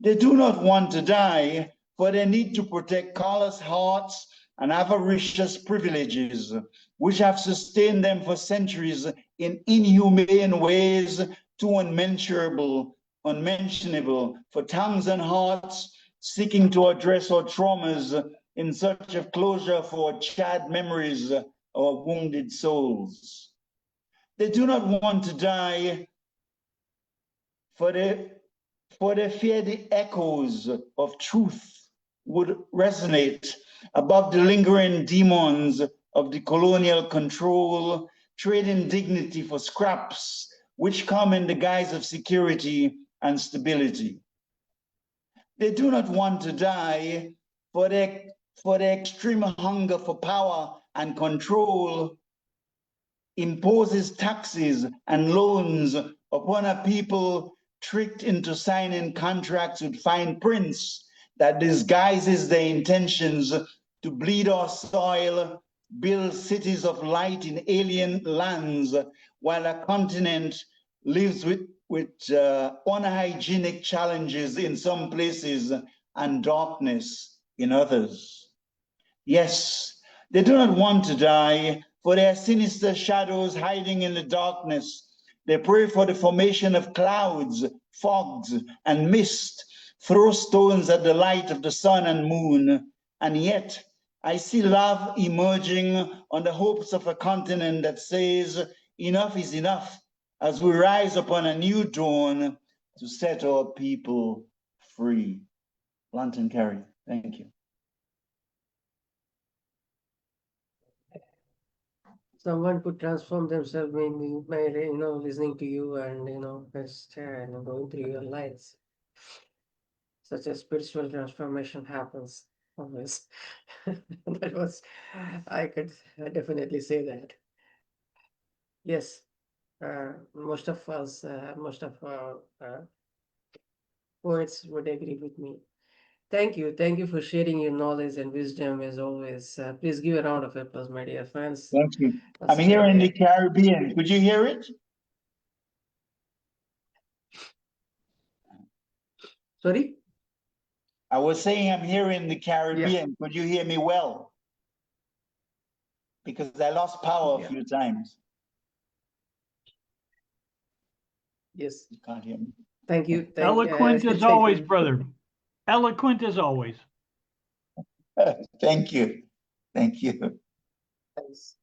They do not want to die, for they need to protect callous hearts and avaricious privileges, which have sustained them for centuries in inhumane ways too unmentionable for tongues and hearts seeking to address our traumas in search of closure for charred memories or wounded souls. They do not want to die, for they fear the echoes of truth would resonate above the lingering demons of the colonial control, trading dignity for scraps, which come in the guise of security and stability. They do not want to die, for their extreme hunger for power and control imposes taxes and loans upon a people tricked into signing contracts with fine prints that disguises their intentions to bleed our soil, build cities of light in alien lands, while a continent lives with unhygienic challenges in some places and darkness in others. Yes, they do not want to die, for their sinister shadows hiding in the darkness. They pray for the formation of clouds, fogs, and mist, throw stones at the light of the sun and moon. And yet, I see love emerging on the hopes of a continent that says, enough is enough, as we rise upon a new dawn to set our people free. Lantern Carey, thank you. Someone could transform themselves by listening to you and just going through your lives. Such a spiritual transformation happens always. That was, I could definitely say that. Yes, most of us, most of our poets would agree with me. Thank you for sharing your knowledge and wisdom as always. Please give a round of applause, my dear friends. Thank you. I'm here in the Caribbean. Could you hear it? Sorry? I was saying I'm here in the Caribbean. Yeah. Could you hear me well? Because I lost power a few times. Yes. You can't hear me. Thank you. Eloquent as always, brother. Eloquent as always. Thank you. Thank you. Thanks.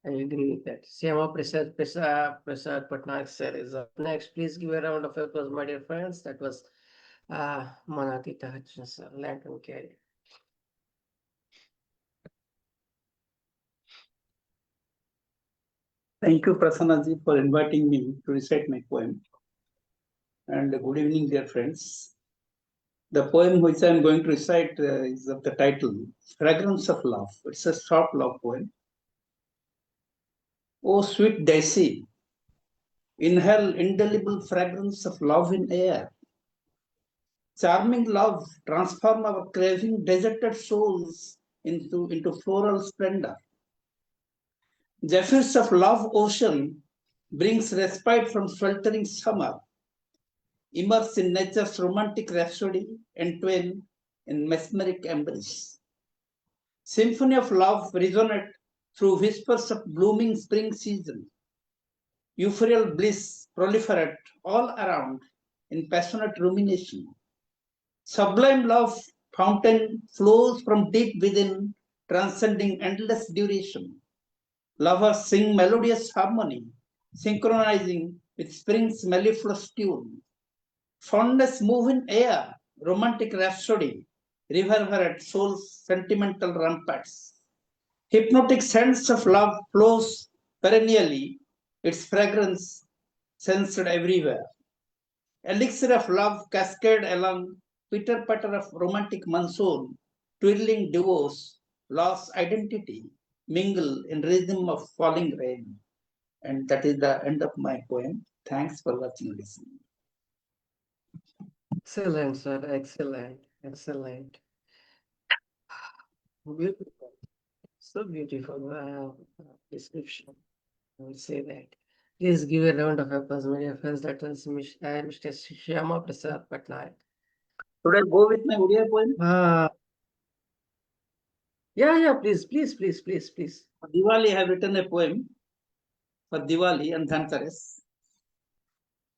I agree with that. Shyamaprasad Patnaik sir is up next. Please give a round of applause, my dear friends. That was Manatita Hutchinson, Lantern Carey. Thank you, Prasannaji, for inviting me to recite my poem. And good evening, dear friends. The poem which I am going to recite is of the title, Fragrance of Love. It's a short love poem. Oh, sweet Daisy, inhale indelible fragrance of love in air. Charming love, transform our craving deserted souls into floral splendor. Zephyrs of love ocean brings respite from sweltering summer. Immerse in nature's romantic rhapsody, entwined in mesmeric embrace. Symphony of love resonate through whispers of blooming spring season. Euphorial bliss proliferate all around in passionate rumination. Sublime love fountain flows from deep within, transcending endless duration. Lovers sing melodious harmony, synchronizing with spring's mellifluous tune. Fondness move in air, romantic rhapsody, reverberate soul's sentimental ramparts. Hypnotic sense of love flows perennially, its fragrance sensed everywhere. Elixir of love cascade along pitter-patter of romantic monsoon, twirling duos, lost identity, mingle in rhythm of falling rain. And that is the end of my poem. Thanks for watching and listening. Excellent, sir. Excellent. Excellent. Beautiful. So beautiful description. I would say that. Please give a round of applause, my dear friends. That was Mr. Shyamaprasad Patnaik. Should I go with my Odia poem? Yeah, please. For Diwali, I have written a poem for Diwali and Dhanteras.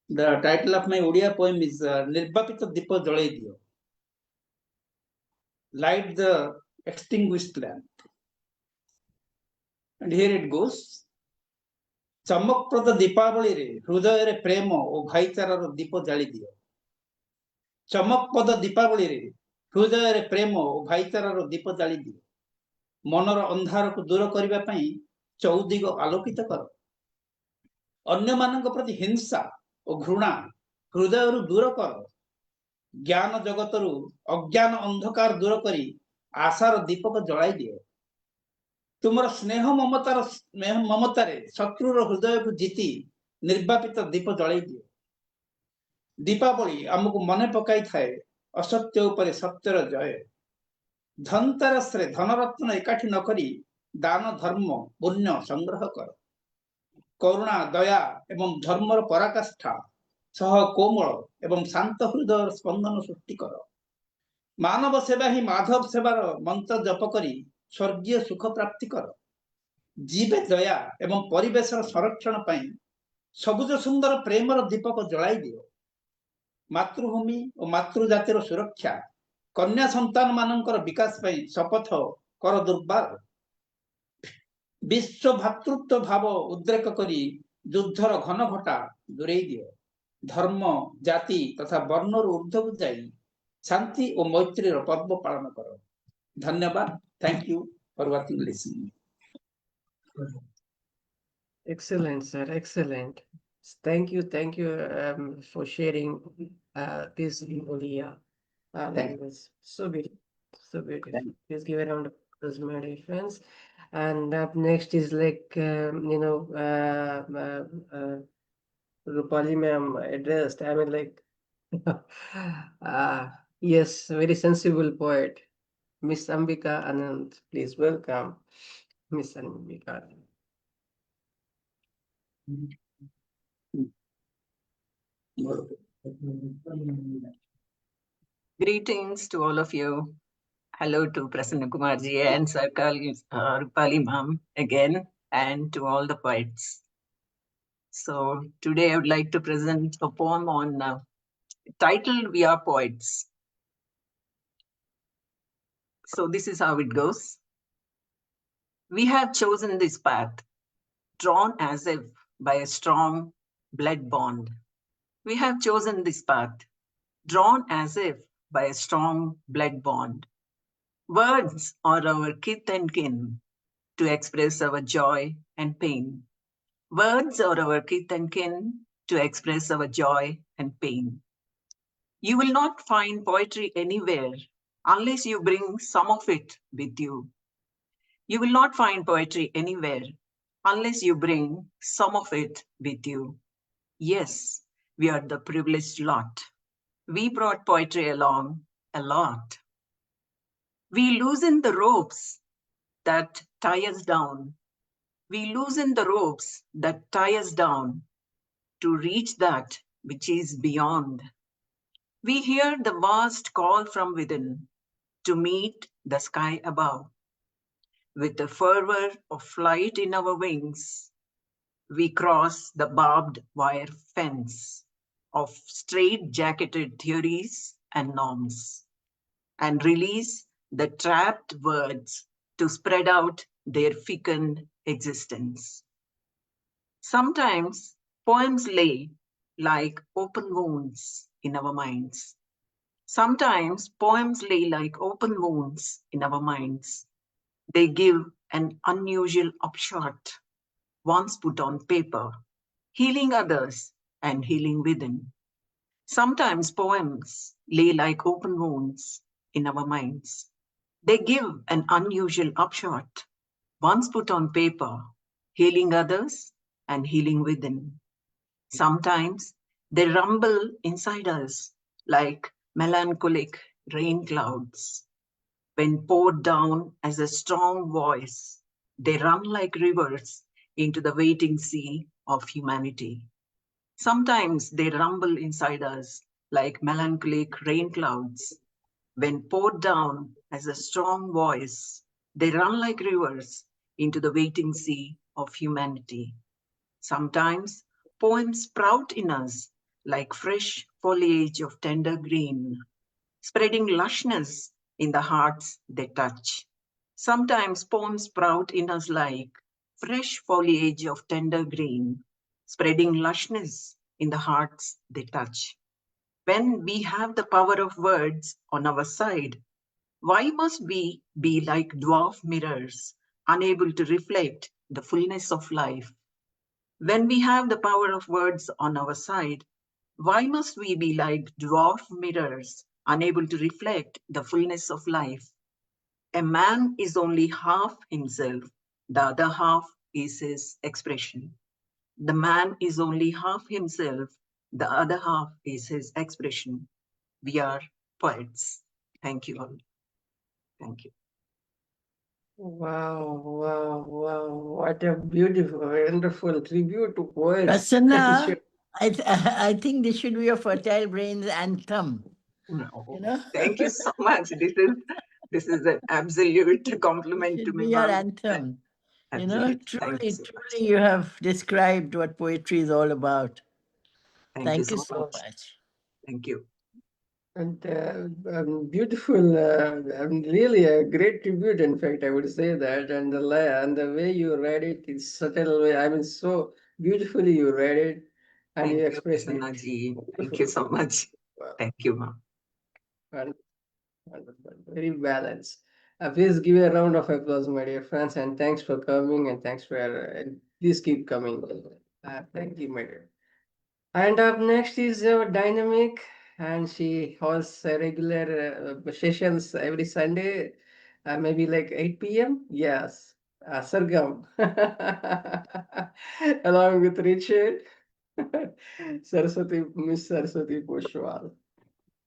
The title of my Odia poem is Nirbapita Dipa Jalai Diyo. Light the extinguished lamp. And here it goes. ଚମକପ୍ରଦ ଦୀପାବଳିରେ ହୃଦୟରେ ପ୍ରେମ ଓ ଭାଇଚାରାର ଦୀପ ଜାଳି ଦିଅ। ଚମକପ୍ରଦ ଦୀପାବଳିରେ ହୃଦୟରେ ପ୍ରେମ ଓ ଭାଇଚାରାର ଦୀପ ଜାଳି ଦିଅ। ମନର ଅନ୍ଧାରକୁ ଦୂର କରିବା ପାଇଁ ଚୌଦିଗ ଆଲୋକିତ କର। ଅନ୍ୟମାନଙ୍କ ପ୍ରତି ହିଂସା ଓ ଘୃଣା ହୃଦୟରୁ ଦୂର କର। ଜ୍ଞାନ ଜଗତରୁ ଅଜ୍ଞାନ ଅନ୍ଧକାର ଦୂର କରି ଆଶାର ଦୀପକ ଜଳାଇ ଦିଅ। ତୁମର ସ୍ନେହ ମମତାରେ ଶତ୍ରୁର ହୃଦୟକୁ ଜିତି ନିର୍ବାପିତ ଦୀପ ଜଳାଇ ଦିଅ। ଦୀପାବଳି ଆମକୁ ମନେ ପକାଇଥାଏ ଅସତ୍ୟ ଉପରେ ସତ୍ୟର ଜୟ। ଧନତେରସରେ ଧନରତ୍ନ ଏକାଠି ନ କରି ଦାନ ଧର୍ମ ପୁଣ୍ୟ ସଂଗ୍ରହ କର। କରୁଣା ଦୟା ଏବଂ ଧର୍ମର ପରାକାଷ୍ଠା ସହ କୋମଳ ଏବଂ ଶାନ୍ତ ହୃଦୟର ସ୍ପନ୍ଦନ ସୃଷ୍ଟି କର। ମାନବ ସେବା ହିଁ ମାଧବ ସେବାର ମନ୍ତ୍ର ଜପ କରି ସ୍ୱର୍ଗୀୟ ସୁଖ ପ୍ରାପ୍ତି କର। ଜୀବେ ଦୟା ଏବଂ ପରିବେଶର ସଂରକ୍ଷଣ ପାଇଁ ସବୁଜ ସୁନ୍ଦର ପ୍ରେମର ଦୀପକ ଜଳାଇ ଦିଅ। ମାତୃଭୂମି ଓ ମାତୃଜାତିର ସୁରକ୍ଷା, କନ୍ୟା ସନ୍ତାନ ମାନଙ୍କର ବିକାଶ ପାଇଁ ଶପଥ କର ଦୁର୍ବାର। ବିଶ୍ୱ ଭାତୃତ୍ୱ ଭାବ ଉଦ୍ରେକ କରି ଯୁଦ୍ଧର ଘନ ଘଟା ଦୂରେଇ ଦିଅ। ଧର୍ମ ଜାତି ତଥା ବର୍ଣ୍ଣରୁ ଊର୍ଦ୍ଧ୍ୱକୁ ଯାଇ ଶାନ୍ତି ଓ ମୈତ୍ରୀର ପର୍ବ ପାଳନ କର। ଧନ୍ୟବାଦ। Thank you for watching and listening. Excellent, sir. Excellent. Thank you for sharing this Odia language. So beautiful. So beautiful. Please give a round of applause, my dear friends. And up next is like, Roopali ma'am addressed. I mean, like, yes, very sensible poet, Miss Ambika Ananth. Please welcome Miss Ambika. Greetings to all of you. Hello to Prasanna Kumarji and Sircar Roopali ma'am again, and to all the poets. So today I would like to present a poem on titled We Are Poets. So this is how it goes. We have chosen this path, drawn as if by a strong blood bond. We have chosen this path, drawn as if by a strong blood bond. Words are our kith and kin to express our joy and pain. Words are our kith and kin to express our joy and pain. You will not find poetry anywhere unless you bring some of it with you. You will not find poetry anywhere unless you bring some of it with you. Yes, we are the privileged lot. We brought poetry along a lot. We loosen the ropes that tie us down. We loosen the ropes that tie us down to reach that which is beyond. We hear the vast call from within to meet the sky above. With the fervor of flight in our wings, we cross the barbed wire fence of straight-jacketed theories and norms and release the trapped words to spread out their fecund existence. Sometimes poems lay like open wounds in our minds. Sometimes poems lay like open wounds in our minds. They give an unusual upshot once put on paper healing others and healing within. Sometimes poems lay like open wounds in our minds. They give an unusual upshot, once put on paper, healing others and healing within. Sometimes they rumble inside us like melancholic rain clouds. When poured down as a strong voice, they run like rivers into the waiting sea of humanity. Sometimes they rumble inside us like melancholic rain clouds. When poured down as a strong voice, they run like rivers into the waiting sea of humanity. Sometimes poems sprout in us like fresh foliage of tender green, spreading lushness in the hearts they touch. Sometimes poems sprout in us like fresh foliage of tender green, spreading lushness in the hearts they touch. When we have the power of words on our side, why must we be like dwarf mirrors, unable to reflect the fullness of life? When we have the power of words on our side, why must we be like dwarf mirrors, unable to reflect the fullness of life? A man is only half himself, the other half is his expression. The man is only half himself, the other half is his expression. We are poets. Thank you all. Thank you. Wow, wow, wow. What a beautiful, wonderful tribute to poets. Prasanna, I think this should be a Fertile Brains anthem. No, You know? thank you so much. This is an absolute compliment to Should me, be our ma'am. anthem. You know, Absolutely. Thank you truly, so much. truly, you have described what poetry is all about. Thank you Thank you so so much. much. Thank you. And beautiful, really a great tribute. In fact, I would say that, and the way you read it is subtle way. I mean, so beautifully you read it, and Thank you you, expressed it. Prasanna ji. Thank you so much. Wow. Thank you, ma'am. Wonderful. Very balanced. Please give a round of applause, my dear friends, and thanks for coming, and thanks for please keep coming. Thank you, my dear. And up next is our dynamic, and she hosts regular sessions every Sunday, maybe like 8 p.m. Yes, Sargam, along with Richard, Miss Saraswati Poswal.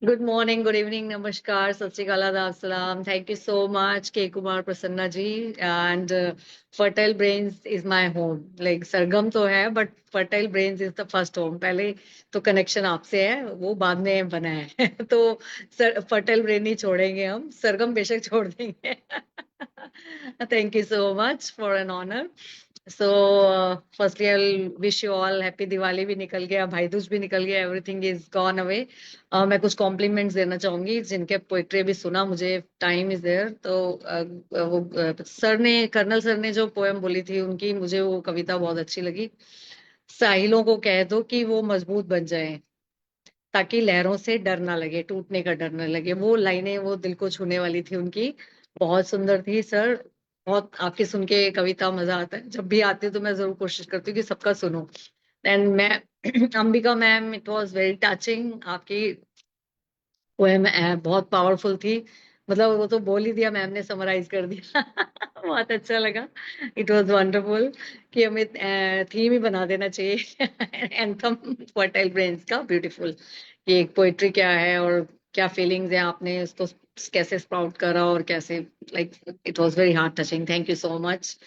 Good morning, good evening, namaskar, sat sri akal, adab, salam. Thank you so much, K. Kumar Prasanna ji. And Fertile Brains is my home. Like Sargam तो है, but Fertile Brains is the first home. पहले तो connection आपसे है, वो बाद में बना है. तो Fertile Brain नहीं छोड़ेंगे हम, सरगम बेशक छोड़ देंगे. Thank you so much for an honor. So, firstly, I'll wish you all happy Diwali भी निकल गया, भाई दूज भी निकल गया, everything is gone away. मैं कुछ compliments देना चाहूंगी जिनके पोइट्री भी सुना, मुझे time is there. तो वो सर ने, कर्नल सर ने जो पोएम बोली थी उनकी, मुझे वो कविता बहुत अच्छी लगी. साहिलों को कह दो कि वो मजबूत बन जाएं, ताकि लहरों से डर ना लगे, टूटने का डर ना लगे. वो लाइनें वो दिल को छूने वाली थी उनकी, बहुत सुंदर थी सर. बहुत आपके सुन के कविता मजा आता है, जब भी आते तो मैं जरूर कोशिश करती हूँ कि सबका सुनो. एंड मैं Ambika ma'am, it was very touching. आपकी पोएम बहुत पावरफुल थी. मतलब वो तो बोल ही दिया, मैम ने समराइज कर दिया. बहुत अच्छा लगा. इट वाज वंडरफुल कि हमें थीम ही बना देना चाहिए एंथम फर्टाइल ब्रेन्स का. ब्यूटीफुल कि एक पोएट्री क्या है और क्या फीलिंग्स है, आपने उसको कैसे स्प्राउट करा और कैसे, like it was very heart touching. Thank you so much.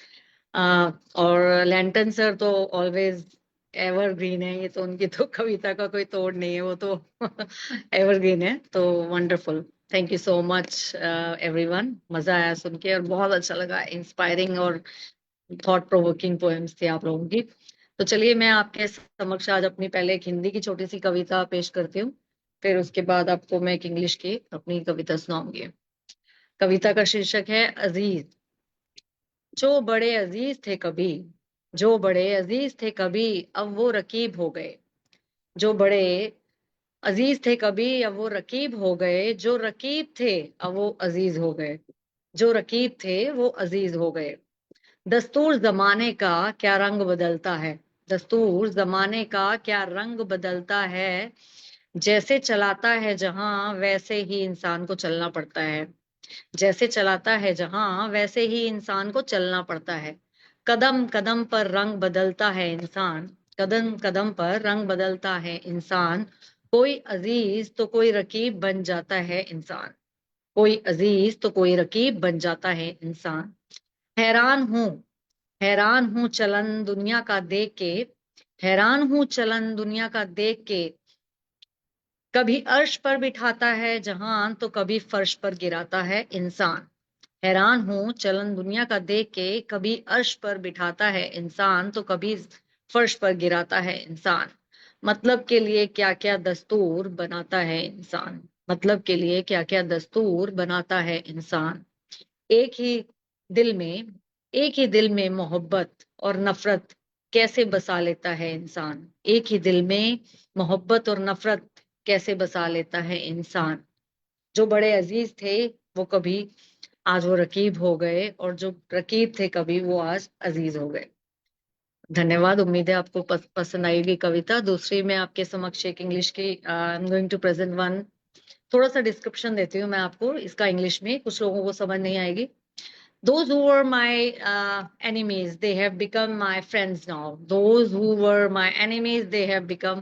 और लैंटन सर तो ऑलवेज एवरग्रीन है. ये तो उनकी तो कविता का कोई तोड़ नहीं है, वो तो एवरग्रीन है. तो wonderful. Thank you so much everyone. मजा आया सुन के और बहुत अच्छा लगा. इंस्पायरिंग और थॉट प्रोवोकिंग पोएम्स थी आप लोगों की. तो चलिए मैं आपके समक्ष आज अपनी पहले एक हिंदी की छोटी सी कविता पेश करती हूँ, फिर उसके बाद आपको मैं एक इंग्लिश की अपनी कविता सुनाऊंगी. कविता का शीर्षक है अजीज. जो बड़े अजीज थे कभी, जो बड़े अजीज थे कभी, अब वो रकीब हो गए. जो बड़े अजीज थे कभी, अब वो रकीब हो गए. जो रकीब थे अब वो अजीज हो गए. जो रकीब थे वो अजीज हो गए. दस्तूर जमाने का क्या रंग बदलता है, दस्तूर जमाने का क्या रंग बदलता है, जैसे चलाता है जहां वैसे ही इंसान को चलना पड़ता है, जैसे चलाता है जहां वैसे ही इंसान को चलना पड़ता है, कदम कदम पर रंग बदलता है इंसान, कदम कदम पर रंग बदलता है इंसान, कोई अजीज तो कोई रकीब बन जाता है इंसान, कोई अजीज तो कोई रकीब बन जाता है इंसान। हैरान हूं चलन दुनिया का देख के, हैरान हूं चलन दुनिया का देख के, कभी अर्श पर बिठाता है जहान तो कभी फर्श पर गिराता है इंसान। हैरान हूं चलन दुनिया का देख के, कभी अर्श पर बिठाता है इंसान तो कभी फर्श पर गिराता है इंसान। मतलब के लिए क्या क्या दस्तूर बनाता है इंसान, मतलब के लिए क्या क्या दस्तूर बनाता है इंसान। एक ही दिल में एक ही दिल में मोहब्बत और नफरत कैसे बसा लेता है इंसान, एक ही दिल में मोहब्बत और नफरत कैसे बसा लेता है इंसान। जो बड़े अजीज थे वो कभी आज वो रकीब हो गए, और जो रकीब थे कभी वो आज अजीज हो गए। धन्यवाद। उम्मीद है आपको पसंद आएगी कविता। दूसरी मैं आपके समक्ष एक इंग्लिश की I am going to present one. थोड़ा सा डिस्क्रिप्शन देती हूँ मैं आपको इसका इंग्लिश में, कुछ लोगों को समझ नहीं आएगी। Those who were my enemies, they have become my friends now. Those who were my enemies, they have become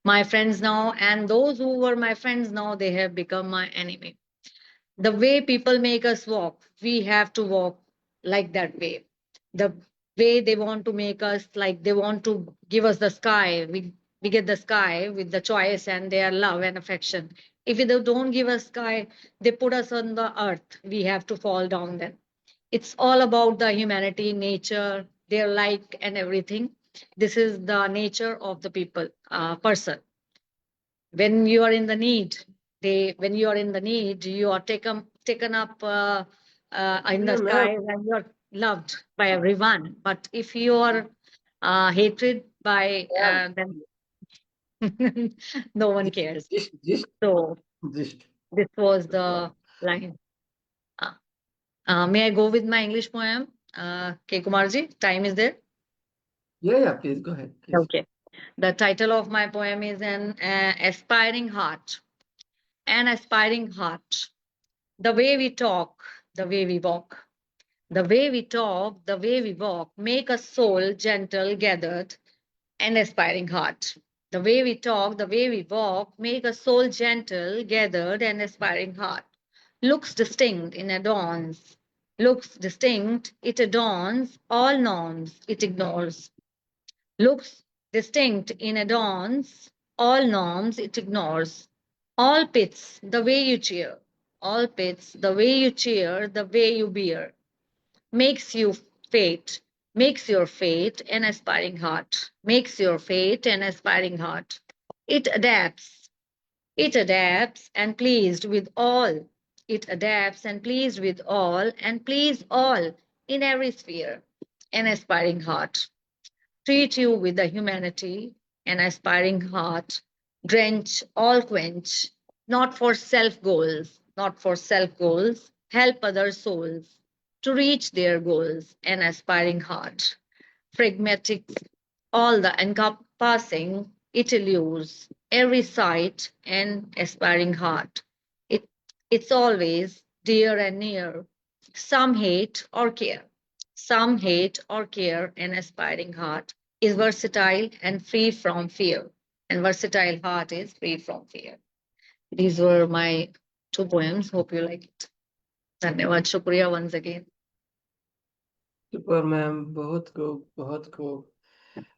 my friends now. And those who were my friends now, they have become my enemy. The way people make us walk, we have to walk like that way. The way they want to make us, like they want to give us the sky, we get the sky with the choice and their love and affection. If they don't give us sky, they put us on the earth. We have to fall down then. It's all about the humanity, nature, their like and everything. This is the nature of the people, person. When you are in the need, when you are in the need, you are taken up in the sky and you are loved by everyone. But if you are hated by them, no one cares. So this was the line. May I go with my English poem? K. Kumarji, time is there? Yeah, please go ahead. Please. Okay. The title of my poem is An Aspiring Heart. An aspiring heart. The way we talk, the way we walk. The way we talk, the way we walk, make a soul gentle, gathered, an aspiring heart. The way we talk, the way we walk, make a soul gentle, gathered, and aspiring heart. Looks distinct, it adorns. Looks distinct, it adorns. All norms, it ignores. Looks distinct, it adorns. All norms, it ignores. All pits, the way you cheer. All pits, the way you cheer, the way you bear. Makes you fate, makes your fate an aspiring heart. Makes your fate an aspiring heart. It adapts and pleased with all. It adapts and pleased with all and please all in every sphere. An aspiring heart. Treat you with the humanity, an aspiring heart. Drench, all quench, not for self goals, not for self goals. Help other souls to reach their goals, an aspiring heart. Pragmatic, all the encompassing, it eludes every sight and aspiring heart. It's always dear and near. Some hate or care. Some hate or care, an aspiring heart is versatile and free from fear. And versatile heart is free from fear. These were my two poems. Hope you like it. Dhanyawad, shukriya once again. Super, ma'am. बहुत खूब.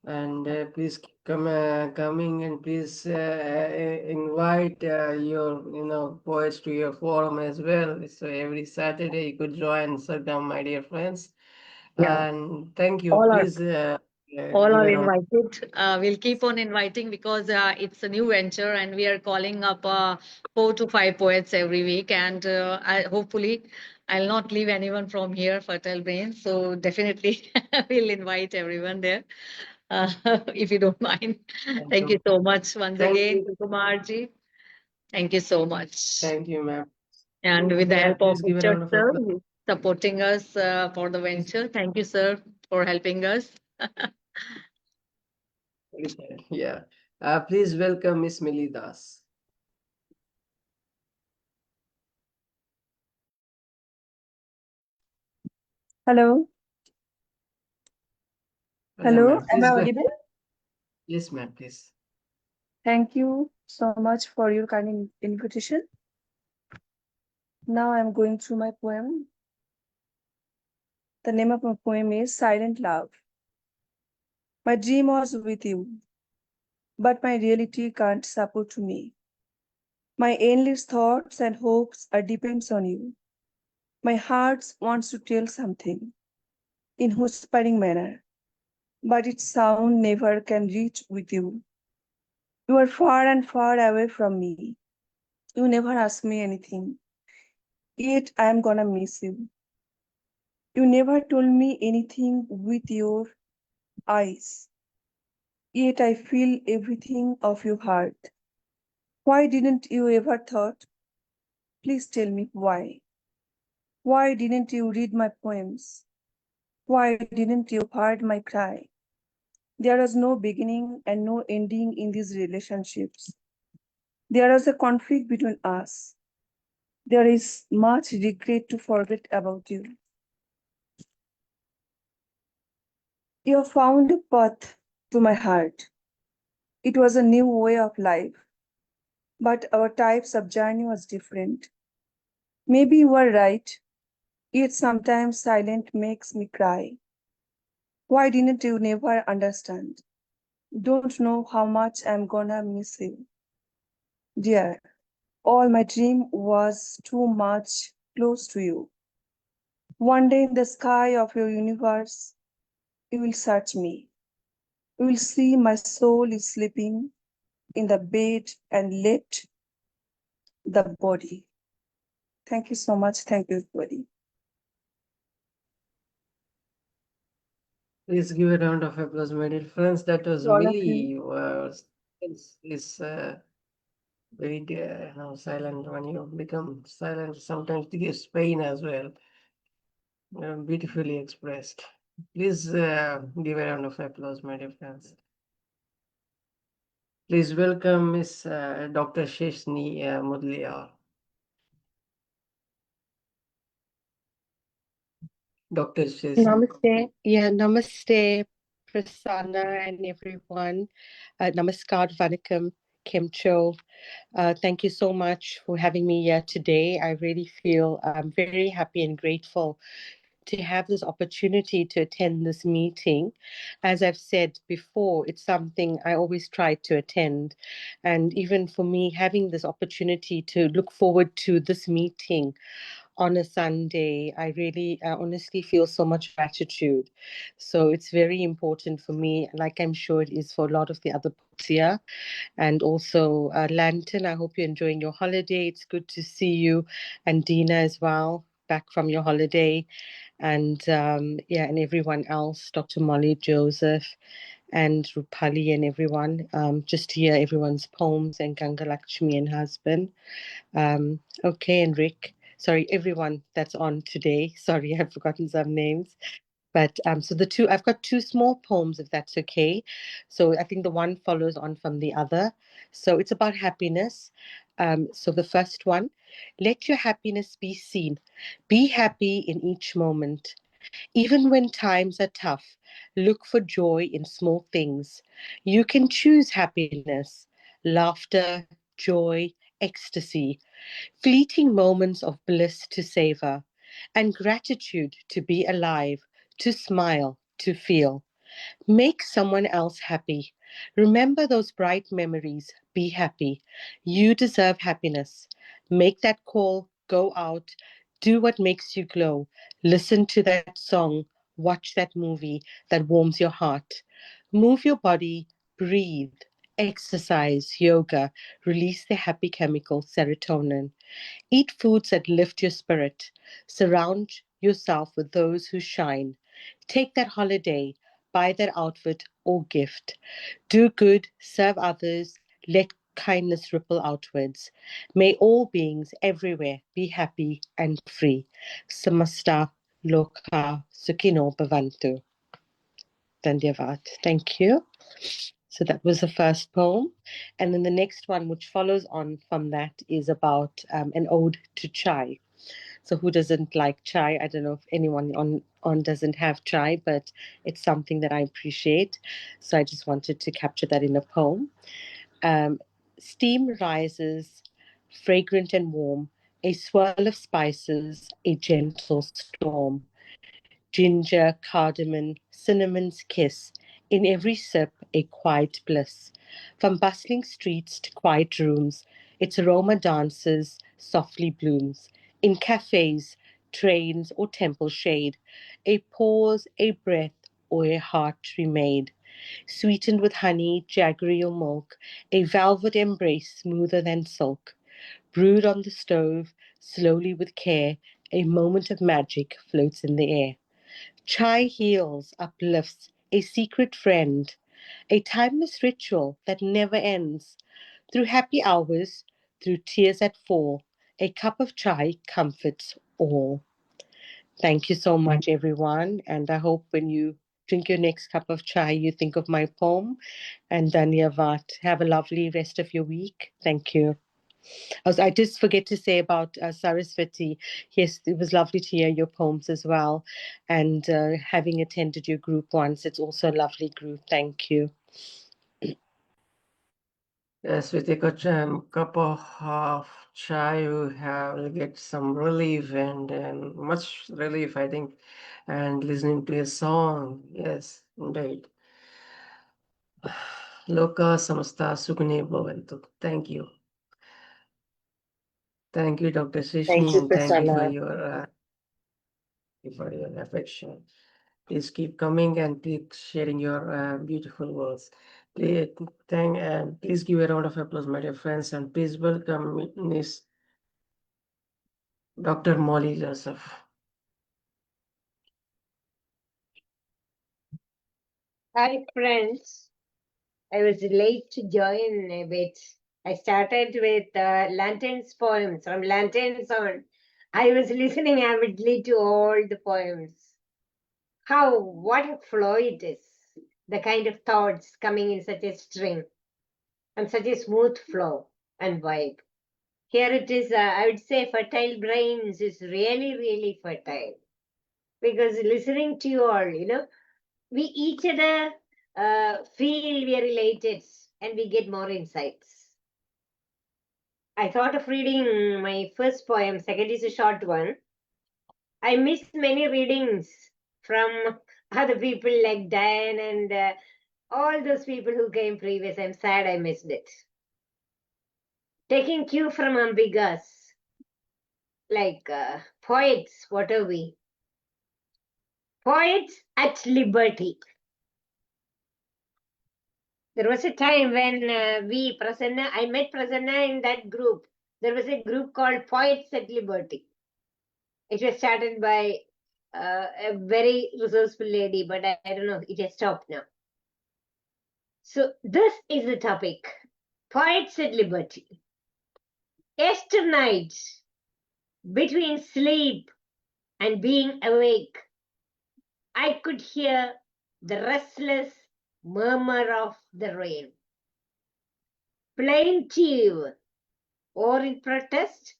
And please keep coming, and please invite your poets to your forum as well. So every Saturday you could join Sargam, my dear friends. Yeah. And thank you. All Please all give are a round. invited. We'll keep on inviting because it's a new venture and we are calling up 4 to 5 poets every week. And hopefully I'll not leave anyone from here, Fertile Brains. So definitely we'll invite everyone there, if you don't mind. Thank you so much once Thank again, you. Kumarji. Thank you so much. Thank you, ma'am. And with the Yeah, help of please give a Richard, round of sir, applause. who's supporting us for the venture. Thank you, sir, for helping us. Yeah. Please welcome Miss Millie Das. Hello. Hello, Ma'am. am Please I go. audible? Yes, ma'am, please. Thank you so much for your kind invitation. Now I'm going through my poem. The name of my poem is Silent Love. My dream was with you, but my reality can't support me. My endless thoughts and hopes are depends on you. My heart wants to tell something in whispering manner, but its sound never can reach with you. You are far and far away from me. You never ask me anything, yet I am gonna miss you. You never told me anything with your eyes, yet I feel everything of your heart. Why didn't you ever thought? Please tell me why. Why didn't you read my poems? Why didn't you heard my cry? There was no beginning and no ending in these relationships. There was a conflict between us. There is much regret to forget about you. You found a path to my heart. It was a new way of life, but our types of journey was different. Maybe you are right, yet sometimes silence makes me cry. Why didn't you never understand? Don't know how much I'm gonna miss you. Dear, all my dream was too much close to you. One day in the sky of your universe, you will search me. You will see my soul is sleeping in the bed and left the body. Thank you so much. Thank you, everybody. Please give a round of applause, my dear friends. That was To all of you. Millie. Is very silent when you become silent. Sometimes it gives pain as well. Beautifully expressed. Please give a round of applause, my dear friends. Please welcome Miss DrSeshni Moodliar. DrSeshni. Namaste. Yeah, namaste, Prasanna and everyone. Namaskar, Vanakkam, Kemcho. Thank you so much for having me here today. I really feel very happy and grateful to have this opportunity to attend this meeting. As I've said before, it's something I always try to attend. And even for me, having this opportunity to look forward to this meeting on a Sunday, I really honestly feel so much gratitude. So it's very important for me, like I'm sure it is for a lot of the other poets here. And also, Lantern, I hope you're enjoying your holiday. It's good to see you, and Deena as well, back from your holiday. And yeah, and everyone else, Dr. Molly, Joseph, and Roopali, and everyone. Just to hear everyone's poems, and Gangalaxmi and husband. Okay, and Rick. Sorry, everyone that's on today. Sorry, I've forgotten some names. But so I've got two small poems, if that's okay. So I think the one follows on from the other. So it's about happiness. So the first one, let your happiness be seen. Be happy in each moment. Even when times are tough, look for joy in small things. You can choose happiness, laughter, joy, ecstasy, fleeting moments of bliss to savor, and gratitude to be alive, to smile, to feel. Make someone else happy. Remember those bright memories. Be happy. You deserve happiness. Make that call, go out, do what makes you glow. Listen to that song, watch that movie that warms your heart. Move your body, breathe, exercise, yoga, release the happy chemical serotonin. Eat foods that lift your spirit. Surround yourself with those who shine. Take that holiday, buy that outfit or gift. Do good, serve others, let kindness ripple outwards. May all beings everywhere be happy and free. Samasta Loka Sukhino Bhavantu. Dandyavad. Thank you. So that was the first poem. And then the next one, which follows on from that, is about an ode to chai. So who doesn't like chai? I don't know if anyone on doesn't have chai, but it's something that I appreciate. So I just wanted to capture that in a poem. Steam rises, fragrant and warm, a swirl of spices, a gentle storm. Ginger, cardamom, cinnamon's kiss, in every sip a quiet bliss. From bustling streets to quiet rooms, its aroma dances, softly blooms. In cafes, trains, or temple shade, a pause, a breath, or a heart remade. Sweetened with honey, jaggery, or milk, a velvet embrace smoother than silk. Brewed on the stove, slowly with care, a moment of magic floats in the air. Chai heals, uplifts, a secret friend, a timeless ritual that never ends. Through happy hours, through tears that fall, a cup of chai comforts all. Thank you so much, everyone. And I hope when you drink your next cup of chai, you think of my poem. And Dhanyavad. Have a lovely rest of your week. Thank you. I just forget to say about Saraswati. Yes, it was lovely to hear your poems as well. And having attended your group once, it's also a lovely group. Thank you. Yes, with a cup of chai, will get some relief and much relief, I think, and listening to a song. Yes, indeed. Loka samasta sukhne bhavantu. Thank you. Thank you, Dr. Thank Shishni, you, and thank you Prasanna. for your affection. Please keep coming and keep sharing your beautiful words. Please give a round of applause, my dear friends, and please welcome Miss Dr. Molly Joseph. Hi, friends. I was late to join a bit. I started with Lantern's poems. From Lanterns on, I was listening avidly to all the poems. What a flow it is. The kind of thoughts coming in such a string and such a smooth flow and vibe. Here it is, I would say Fertile Brains is really, really fertile. Because listening to you all, we each other feel we are related and we get more insights. I thought of reading my first poem. Second is a short one. I missed many readings from other people like Diane and all those people who came previous. I'm sad I missed it. Taking cue from Ambika's, like poets, what are we? Poets at liberty. There was a time when I met Prasanna in that group. There was a group called Poets at Liberty. It was started by a very resourceful lady, but I don't know, it has stopped now. So this is the topic, Poets at Liberty. Yesternight, between sleep and being awake, I could hear the restless murmur of the rain. Plaintive or in protest,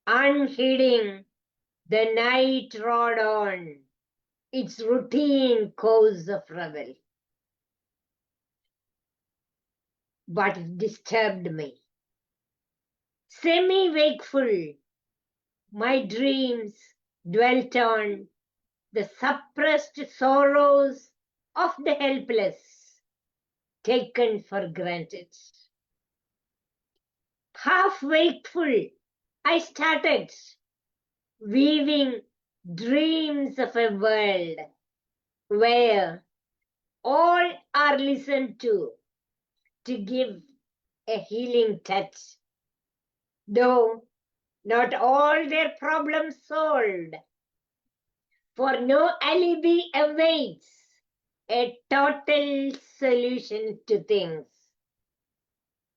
unheeding, the night rode on its routine course of revel. But it disturbed me. Semi-wakeful, my dreams dwelt on the suppressed sorrows of the helpless, taken for granted. Half wakeful, I started weaving dreams of a world where all are listened to give a healing touch, though not all their problems solved, for no alibi awaits a total solution to things.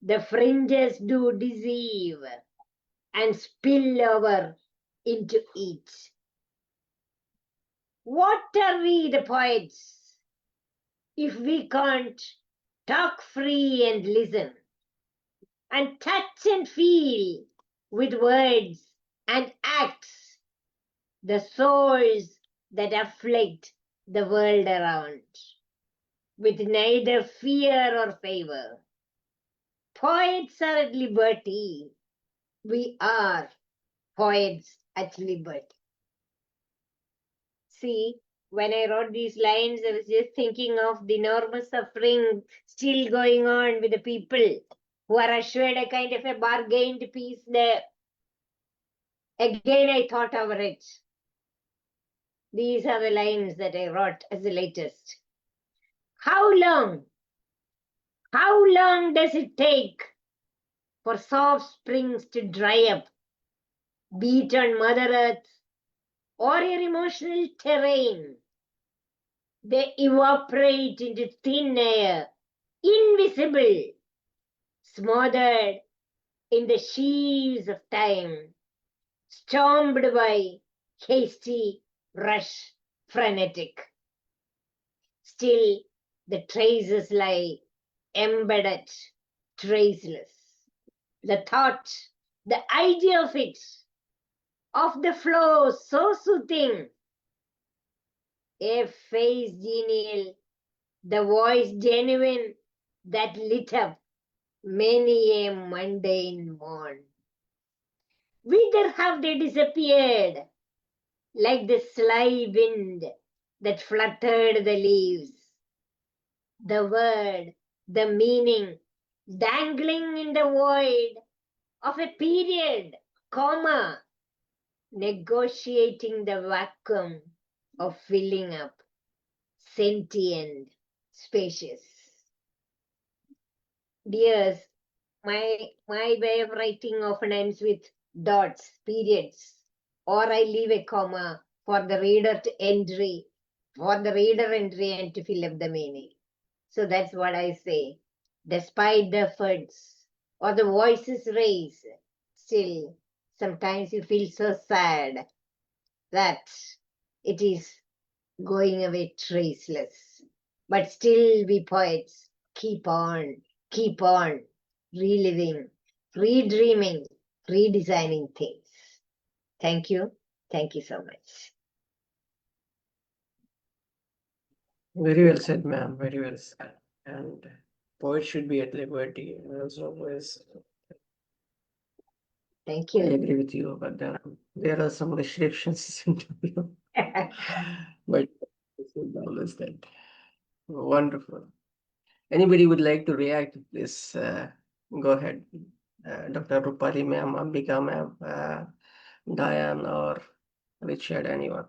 The fringes do deceive and spill over into each. What are we, the poets? if we can't talk free and listen, and touch and feel with words and acts the sores that afflict the world around, with neither fear or favor. Poets are at liberty. We are poets at liberty. See, when I wrote these lines, I was just thinking of the enormous suffering still going on with the people who are assured a kind of a bargained peace there. Again, I thought over it. These are the lines that I wrote as the latest. How long does it take for soft springs to dry up, beat on Mother Earth or your emotional terrain? They evaporate into thin air, invisible, smothered in the sheaves of time, stormed by hasty rush, frenetic. Still, the traces lie embedded, traceless. The thought, the idea of it, of the flow so soothing, a face genial, the voice genuine that lit up many a mundane morn. Whither have they disappeared, like the sly wind that fluttered the leaves? The word, the meaning, dangling in the void of a period, comma, negotiating the vacuum of filling up, sentient, spacious. Dears, my way of writing often ends with dots, periods, or I leave a comma for the reader entry and to fill up the meaning. So that's what I say. Despite the efforts or the voices raised, still sometimes you feel so sad that it is going away traceless. But still we poets keep on reliving, redreaming, redesigning things. Thank you. Thank you so much. Very well said, ma'am. Very well said. And poets should be at liberty. As always, thank I you. agree with you, but there are some restrictions. But always that. Wonderful. Anybody would like to react, please go ahead. Dr. Roopali ma'am, Ambika ma'am, Diane or Richard, anyone.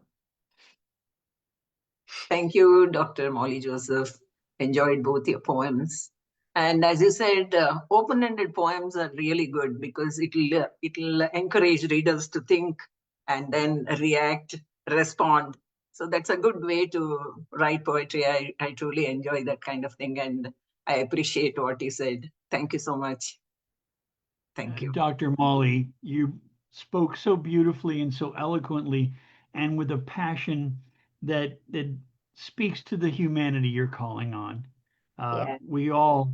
Thank you, Dr. Molly Joseph. Enjoyed both your poems. And as you said, open-ended poems are really good because it'll encourage readers to think and then react, respond. So that's a good way to write poetry. I truly enjoy that kind of thing, and I appreciate what you said. Thank you so much. Thank you. Dr. Molly, you spoke so beautifully and so eloquently and with a passion that speaks to the humanity you're calling on. Yeah. We all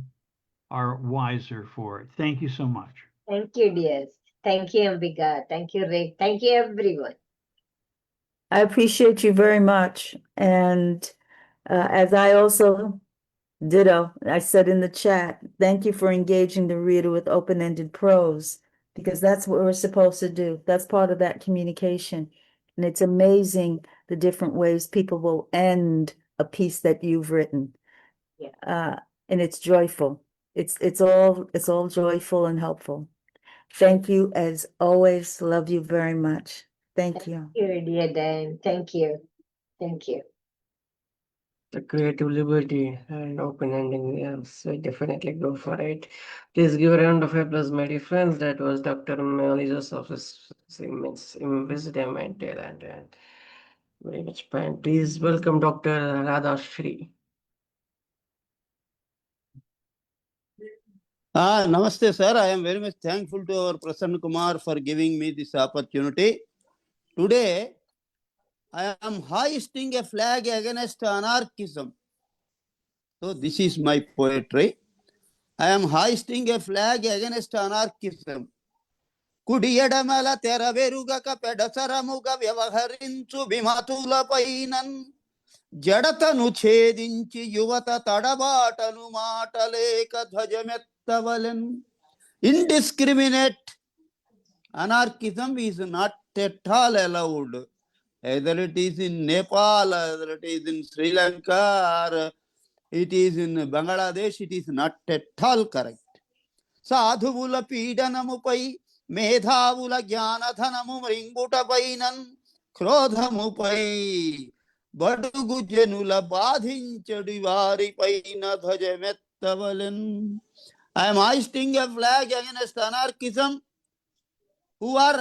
are wiser for it. Thank you so much. Thank you, dears. Thank you, Ambika. Thank you, Rick. Thank you, everyone. I appreciate you very much. And as I also ditto, I said in the chat, thank you for engaging the reader with open-ended prose, because that's what we're supposed to do. That's part of that communication. And it's amazing the different ways people will end a piece that you've written. Yeah. And it's joyful. It's all joyful and helpful. Thank you as always. Love you very much. Thank you. Thank you, dear Dan. Thank you. Thank you. The creative liberty and open ending, yes, I definitely go for it. Please give a round of applause, my dear friends. That was Dr. Molly Joseph's immense wisdom and talent, and very much fine. Please welcome Dr. Radhashri. Namaste, sir. I am very much thankful to our Prasanna Kumar for giving me this opportunity. Today, I am hoisting a flag against anarchism. So this is my poetry. I am hoisting a flag against anarchism. కుడి ఎడమల తెరవెరుగక పెడసరముగా వ్యవహరించు విమతులపైనన్ జడతను ఛేదించి యువత తడబాటను మాటలేక ధ్వజమెత్తవలెన్. Indiscriminate anarchism is not at all allowed. Either it is in Nepal, either it is in Sri Lanka, or it is in Bangladesh, it is not at all correct. సాధువుల పీడనముపై మేధావుల జ్ఞానధనము మృంగుటపైనన్ క్రోధముపై బడుగు జనుల బాధించడి వారిపైన ధ్వజమెత్తవలెన్. I am hoisting a flag against anarchism who are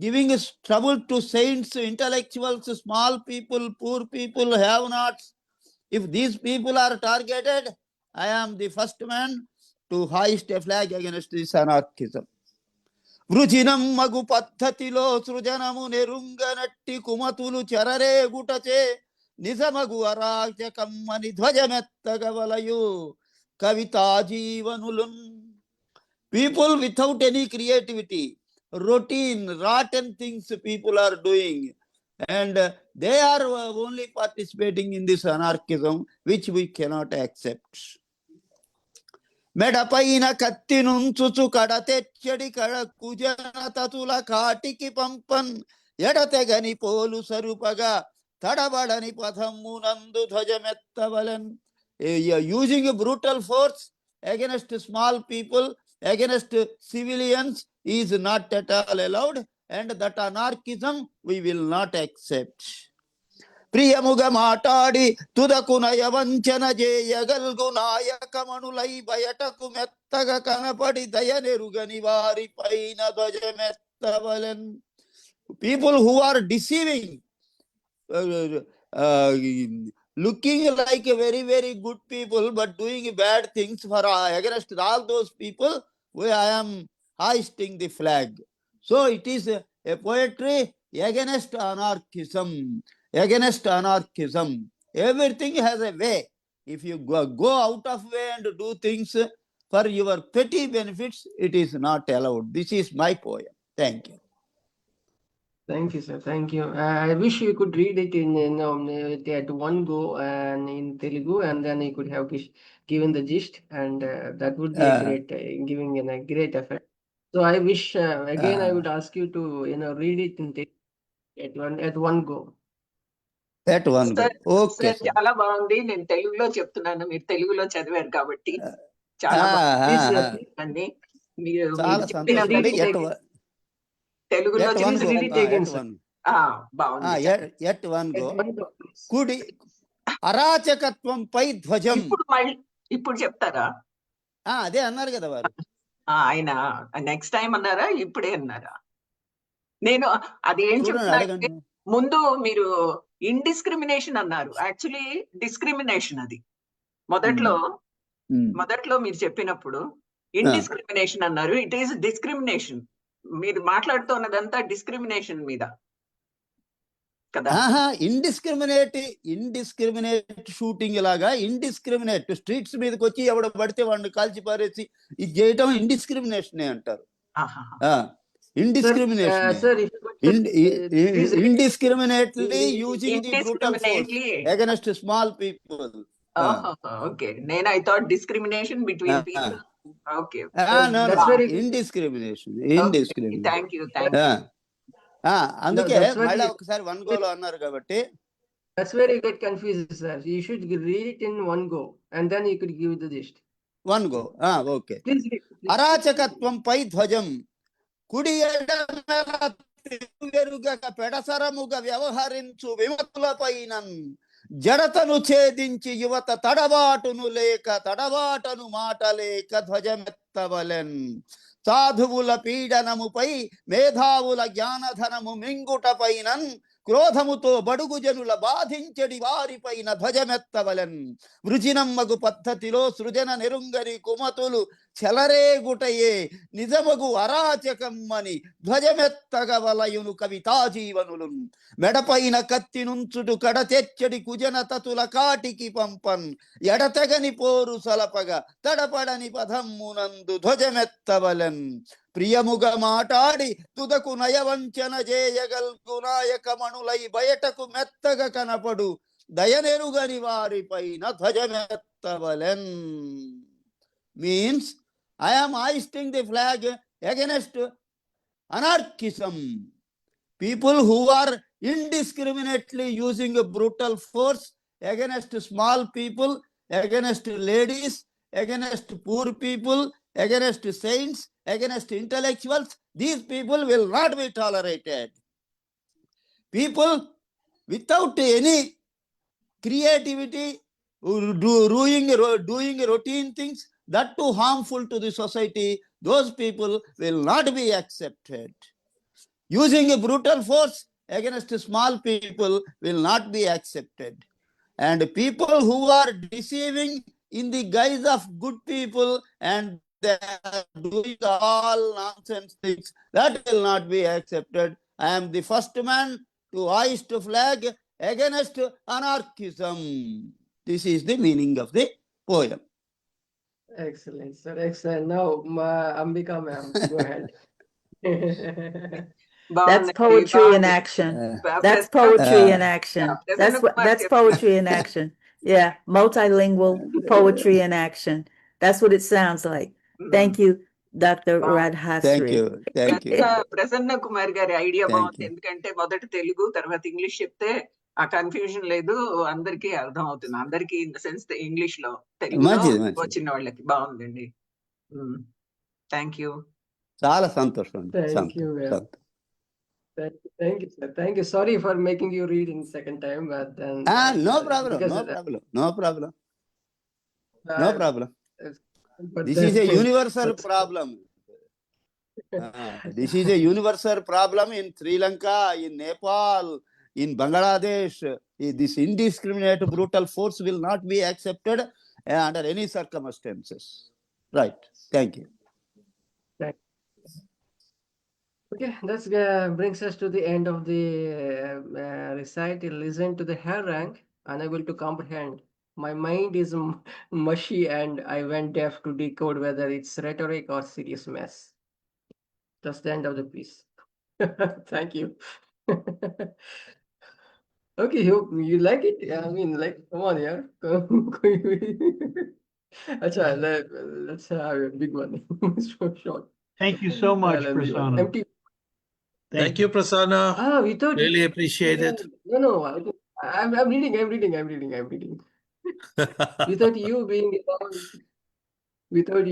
giving trouble to saints, intellectuals, small people, poor people, have-nots. If these people are targeted, I am the first man to hoist a flag against this anarchism. వృజినం మగు పద్ధతిలో సృజనము నెరుంగనట్టి కుమతులు చెరరేగుటచే నిజమగు అరాచకమ్మని ధ్వజమెత్తగవలయు కవితా జీవనులున్. People without any creativity, routine, rotten things people are doing, and they are only participating in this anarchism, which we cannot accept. మెడపైన కత్తి నుంచుచు కడతెచ్చడి కడ కుజనతతుల కాటికి పంపన్ ఎడతెగని pole సరుపగా తడబడని పథమునందు ధ్వజమెత్తవలెన్. Using brutal force against small people, against civilians is not at all allowed, and that anarchism we will not accept. ప్రియముగా మాట్లాడి తుదకు నయవంచన చేయగల్గు నాయకమణులై బయటకు మెత్తగా కనపడి దయనెరుగని వారి పైన ధ్వజమెత్తవలెన్. People who are deceiving, looking like a very, very good people, but doing bad things for against all those people, I am hoisting the flag. So it is a poetry against anarchism. Against anarchism. Everything has a way. If you go out of way and do things for your petty benefits, it is not allowed. This is my poem. Thank you. Thank you, sir. Thank you. I wish you could read it in at one go and in Telugu, and then you could have given the gist, and that would be a great giving in a great effect. So I wish again I would ask you to read it in Telugu at one go. At one go. Okay. Sir చాలా బాగుంది. నేను తెలుగులో చెప్తున్నాను, మీరు తెలుగులో చదివారు కాబట్టి చాలా బాగుంది. మీరు తెలుగులో బాగుంది. కుడి అరాచకత్వంపై ధ్వజం. ఇప్పుడు చెప్తారా? అదే అన్నారు కదా వారు. ఆయన నెక్స్ట్ టైం అన్నారా, ఇప్పుడే అన్నారా? నేను అది ఏం చెప్తున్నా, ముందు మీరు ఇండిస్క్రిమినేషన్ అన్నారు. యాక్చువల్లీ డిస్క్రిమినేషన్ అది. మొదట్లో మీరు చెప్పినప్పుడు ఇండిస్క్రిమినేషన్ అన్నారు. It is discrimination. మీరు మాట్లాడుతున్నదంతా డిస్క్రిమినేషన్ మీద కదా. ఇండిస్క్రిమినేట్ షూటింగ్ లాగా ఇండిస్క్రిమినేట్ స్ట్రీట్స్ మీదకి వచ్చి ఎవడ పడితే వాడిని కాల్చి పారేసి ఇది చేయటం ఇండిస్క్రిమినేషన్ అంటారు. Indiscriminately using the brutal force against small people. Okay. Then I thought discrimination between people. Okay. No, indiscrimination. Thank you. అందుకే మళ్ళీ ఒకసారి వన్ గోలో అన్నారు కాబట్టి. That's where you get confused, sir. You should read it in one go, and then you could give the gist. One go. Okay. అరాచకత్వంపై ధ్వజం. కుడి ఎడమెరుగక పెడసరముగా వ్యవహరించు విమతులపైన జడతను ఛేదించి యువత తడబాటును మాటలేక ధ్వజమెత్తవలెన్. సాధువుల పీడనముపై మేధావుల జ్ఞానధనము మింగుటపైనన్ క్రోధముతో బడుగు జనుల బాధించడి వారిపైన ధ్వజమెత్తవలెన్. వృజినమ్మగు పద్ధతిలో సృజన నెరుంగని కుమతులు చెలరేగుటయే నిజమగు అరాచకమ్మని ధ్వజమెత్తగవలయును కవితా జీవనులున్ మెడపైన కత్తి నుంచుడు కడతెచ్చడి కుజన తతుల కాటికి పంపన్ ఎడతెగని పోరు సలపగా తడపడని పదమ్మునందు ధ్వజమెత్తవలెన్ ప్రియముగా మాటాడి తుదకు నయవంచన చేయగల్గు నాయకమణులై బయటకు మెత్తగా కనపడు దయనెరుగని వారిపైన ధ్వజమెత్తవలెన్. Means I am hoisting the flag against anarchism. People who are indiscriminately using a brutal force against small people, against ladies, against poor people, against saints, against intellectuals, these people will not be tolerated. People without any creativity, doing routine things, that too harmful to the society, those people will not be accepted. Using a brutal force against small people will not be accepted. And people who are deceiving in the guise of good people and they are doing all nonsense things, that will not be accepted. I am the first man to hoist a flag against anarchism. This is the meaning of the poem. Excellent, sir. Excellent. Now, Ambika ma'am, go ahead. That's poetry in action. That's poetry in action. That's poetry in action. Yeah, multilingual poetry in action. That's what it sounds like. Thank you, Dr. Radhasri. Thank you. Prasanna Kumar గారి idea Thank బాగుంది. you. ఎందుకంటే మొదట తెలుగు తర్వాత English చెప్తే ఆ confusion లేదు, అందరికీ అర్థం అవుతుంది. అందరికీ ఇన్ ద సెన్స్ ఇంగ్లీష్ లో తెలుగులో మంచిది. వచ్చిన వాళ్ళకి బాగుందండి. Thank you. చాలా సంతోషం. Thank you, ma'am. Thank you, sir. Thank you. Sorry for making you read in second time, but then No problem. This is a universal problem. This is a universal problem in Sri Lanka, in Nepal, in Bangladesh. This indiscriminate brutal force will not be accepted under any circumstances. Right. Thank you. Okay, that brings us to the end of the recital. Listen to the harangue, unable to comprehend. My mind is mushy and I went deaf to decode whether it's rhetoric or serious mess. That's the end of the piece. Thank you. Okay, you like it? Yeah, I mean, like, come on, yeah. Achha, let's have a big one. Short. Thank you so much, Prasanna. Empty. Thank you, Prasanna. We thought Really appreciate it. No. I'm reading. Without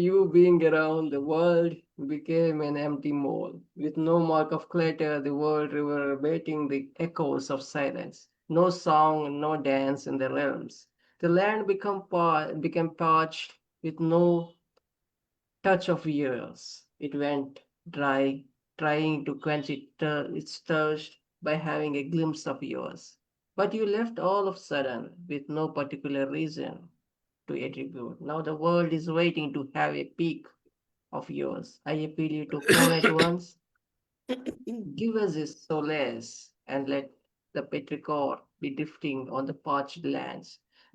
you being around, the world became an empty mole. With no mark of clatter, the world reverberating the echoes of silence. No song, no dance in the realms. The land became parched with no touch of years. It went dry, trying to quench its thirst by having a glimpse of yours. But you left all of a sudden with no particular reason to attribute. Now the world is waiting to have a peek of yours. I appeal you to come at once. Give us a solace and let the petrichor be drifting on the parched lands,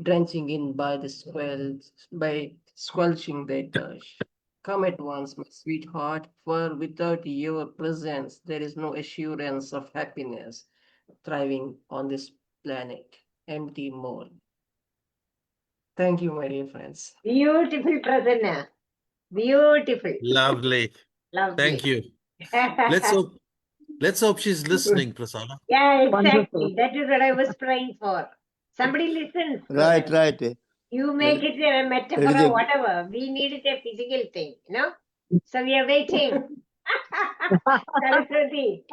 drenching in by squelching their thirst. Come at once, my sweetheart, for without your presence, there is no assurance of happiness thriving on this planet. Empty mole. Thank you, my dear friends. Beautiful, Prasanna. Beautiful. Lovely. Thank you. Let's hope she's listening, Prasanna. Yeah, exactly. Wonderful. That is what I was praying for. Somebody listens. Right. You make it a metaphor or whatever. We need it a physical thing, you know? So we are waiting. Saraswati.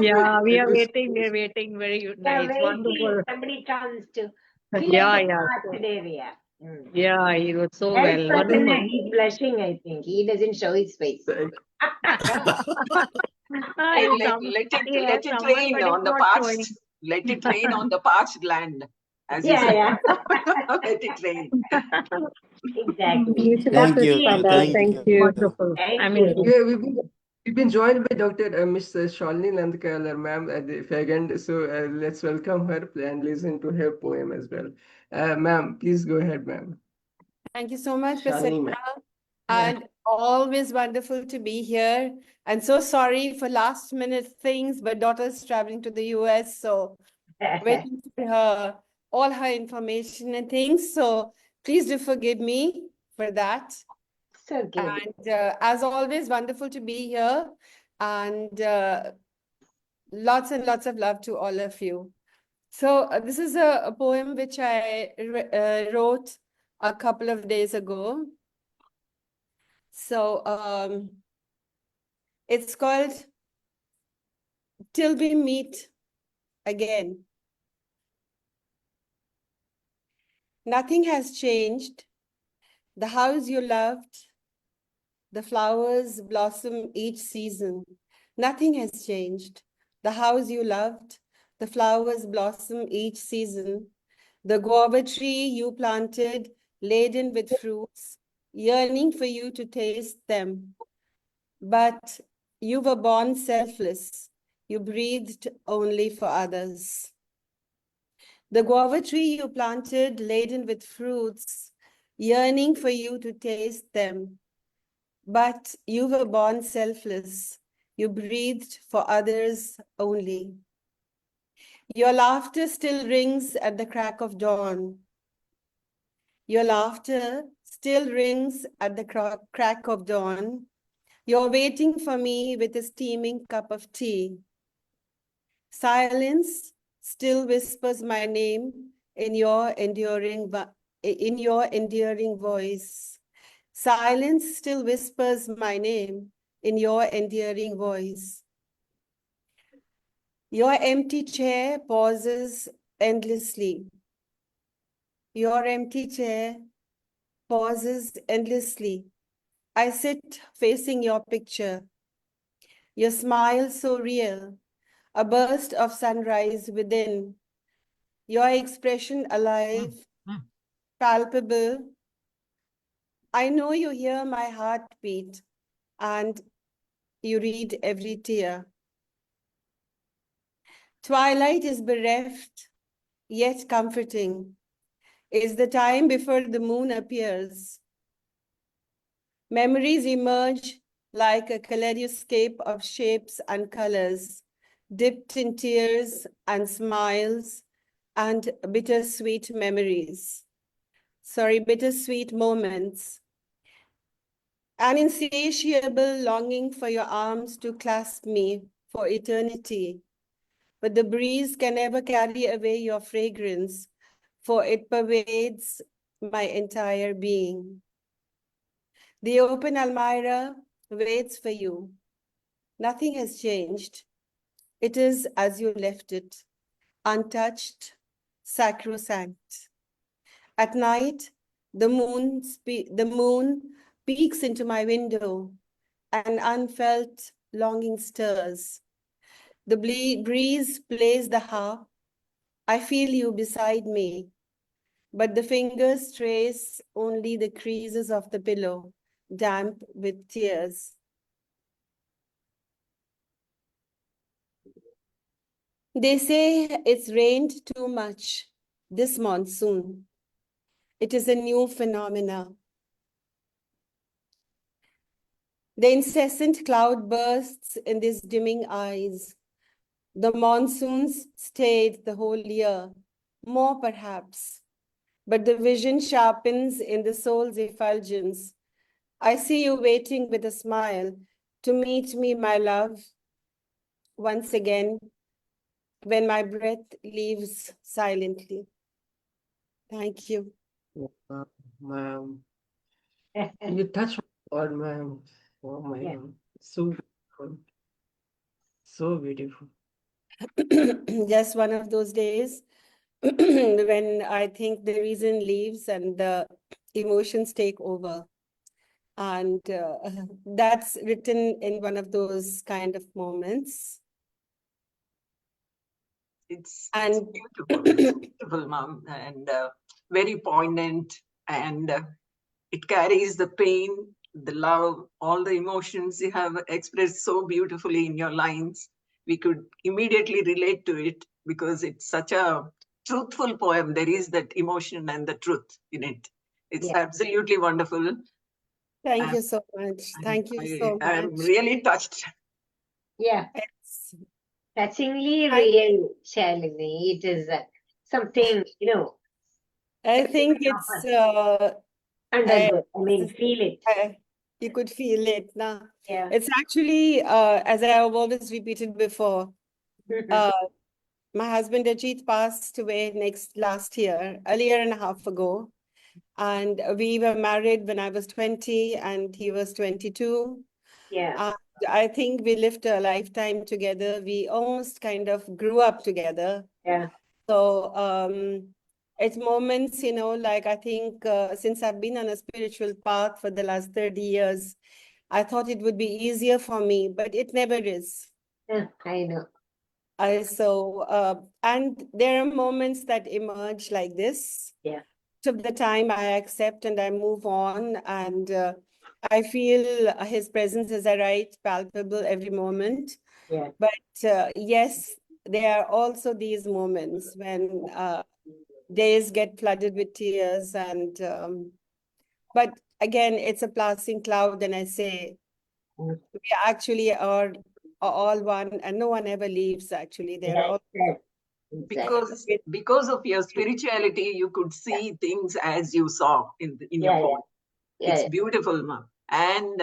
Yeah, we are waiting. Very nice. Wonderful. Somebody comes to fill Yeah. today we are. Yeah, he was so That well. Prasanna, Wonderful. he's blushing, I think. He doesn't show his face. Let it rain on the parched. Let it rain on the parched land. As you said. Yeah. Let it rain. Exactly. You should Thank you. appreciate Thank it. you. Thank you. Wonderful. Amazing. Yeah, we've been joined by Dr. Ms. Shalini Nandkeolyar, ma'am, at the second. So let's welcome her and listen to her poem as well. Ma'am, please go ahead, ma'am. Thank you so much, Shalini, ma'am. Prasanna. And always wonderful to be here. And so sorry for last minute things, but daughter's traveling to the US, so waiting for her, all her information and things. So please do forgive me for that. So good. And as always, wonderful to be here. And lots and lots of love to all of you. So this is a poem which I wrote a couple of days ago. So it's called Till We Meet Again. Nothing has changed. The house you loved, the flowers blossom each season. Nothing has changed. The house you loved, the flowers blossom each season. The guava tree you planted, laden with fruits, yearning for you to taste them. But you were born selfless. You breathed only for others. The guava tree you planted, laden with fruits, yearning for you to taste them. But you were born selfless. You breathed for others only. Your laughter still rings at the crack of dawn. Your laughter still rings at the crack of dawn. You're waiting for me with a steaming cup of tea. Silence still whispers my name in your enduring voice. Silence still whispers my name in your endearing voice. Your empty chair pauses endlessly. Your empty chair pauses endlessly. I sit facing your picture. Your smile so real, a burst of sunrise within. Your expression alive, palpable. I know you hear my heartbeat and you read every tear. Twilight is bereft, yet comforting. Is the time before the moon appears. Memories emerge like a kaleidoscope of shapes and colors, dipped in tears and smiles and bittersweet memories. Bittersweet moments. An insatiable longing for your arms to clasp me for eternity. But the breeze can never carry away your fragrance, for it pervades my entire being. The open Almira waits for you. Nothing has changed. It is as you left it, untouched, sacrosanct. At night, the moon peeks into my window, an unfelt longing stirs. The breeze plays the harp. I feel you beside me, but the fingers trace only the creases of the pillow, damp with tears. They say it's rained too much this monsoon. It is a new phenomena. The incessant cloud bursts in these dimming eyes. The monsoons stayed the whole year, more perhaps, but the vision sharpens in the soul's effulgence. I see you waiting with a smile to meet me, my love, once again, when my breath leaves silently. Thank you. Ma'am, you touch my God, ma'am. Oh my God, so beautiful, so beautiful. Just one of those days when I think the reason leaves and the emotions take over. And that's written in one of those kind of moments. It's And beautiful, beautiful, mom, and very poignant and it carries the pain, the love, all the emotions you have expressed so beautifully in your lines. We could immediately relate to it because it's such a truthful poem. There is that emotion and the truth in it. It's absolutely wonderful. Thank you so much. Thank you so I'm much. really touched. Yeah. It's, Touchingly real, Shalini. It is something, you know, I think it's undergo. I mean, feel it. You could feel it now. Yeah. It's actually as I have always repeated before, my husband Ajit passed away last year, a year and a half ago. And we were married when I was 20 and he was 22. Yeah. I think we lived a lifetime together. We almost kind of grew up together. Yeah. So it's moments, you know, like I think since I've been on a spiritual path for the last 30 years, I thought it would be easier for me, but it never is. Yeah, I know. And there are moments that emerge like this. Yeah. Most of the time I accept and I move on, and I feel his presence is right, palpable every moment. Yeah. But yes, there are also these moments when days get flooded with tears, and but again, it's a passing cloud, and I say we actually are all one, and no one ever leaves. Actually, they're all Because of your spirituality, you could see things as you saw in your poem. It's beautiful, ma'am. And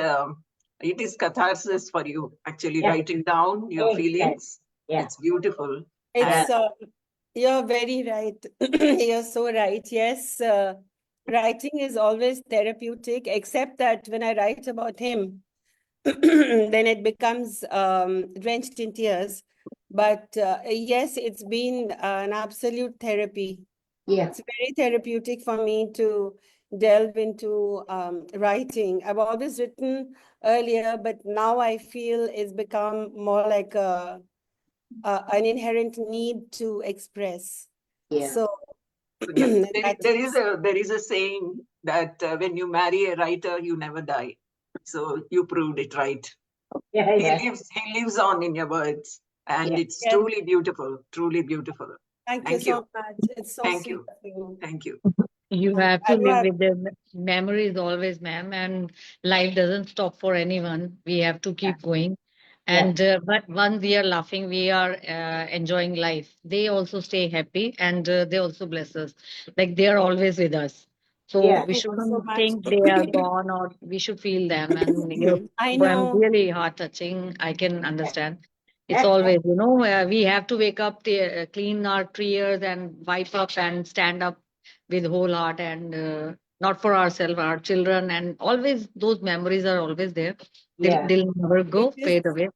it is catharsis for you, actually writing down your feelings. It's beautiful. It's you're very right. You're so right. Yes, writing is always therapeutic, except that when I write about him, then it becomes drenched in tears. But yes, it's been an absolute therapy. Yeah. It's very therapeutic for me to delve into writing. I've always written earlier, but now I feel it's become more like an inherent need to express. Yeah. So there is a saying that when you marry a writer, you never die. So you proved it right. He lives on in your words, and it's truly beautiful, truly beautiful. Thank you so much. It's so Thank sweet you. of you. Thank you. You have to live with the memories always, ma'am, and life doesn't stop for anyone. We have to keep going. And but once we are laughing, we are enjoying life. They also stay happy, and they also bless us. Like they are always with us. So we shouldn't think they are gone, or we should feel them. And your I poem know. really heart touching. I can understand. It's always, you know, we have to wake up, clean our tears, and wipe up and stand up with whole heart, and not for ourselves, our children, and always those memories are always there. They'll never go, fade away.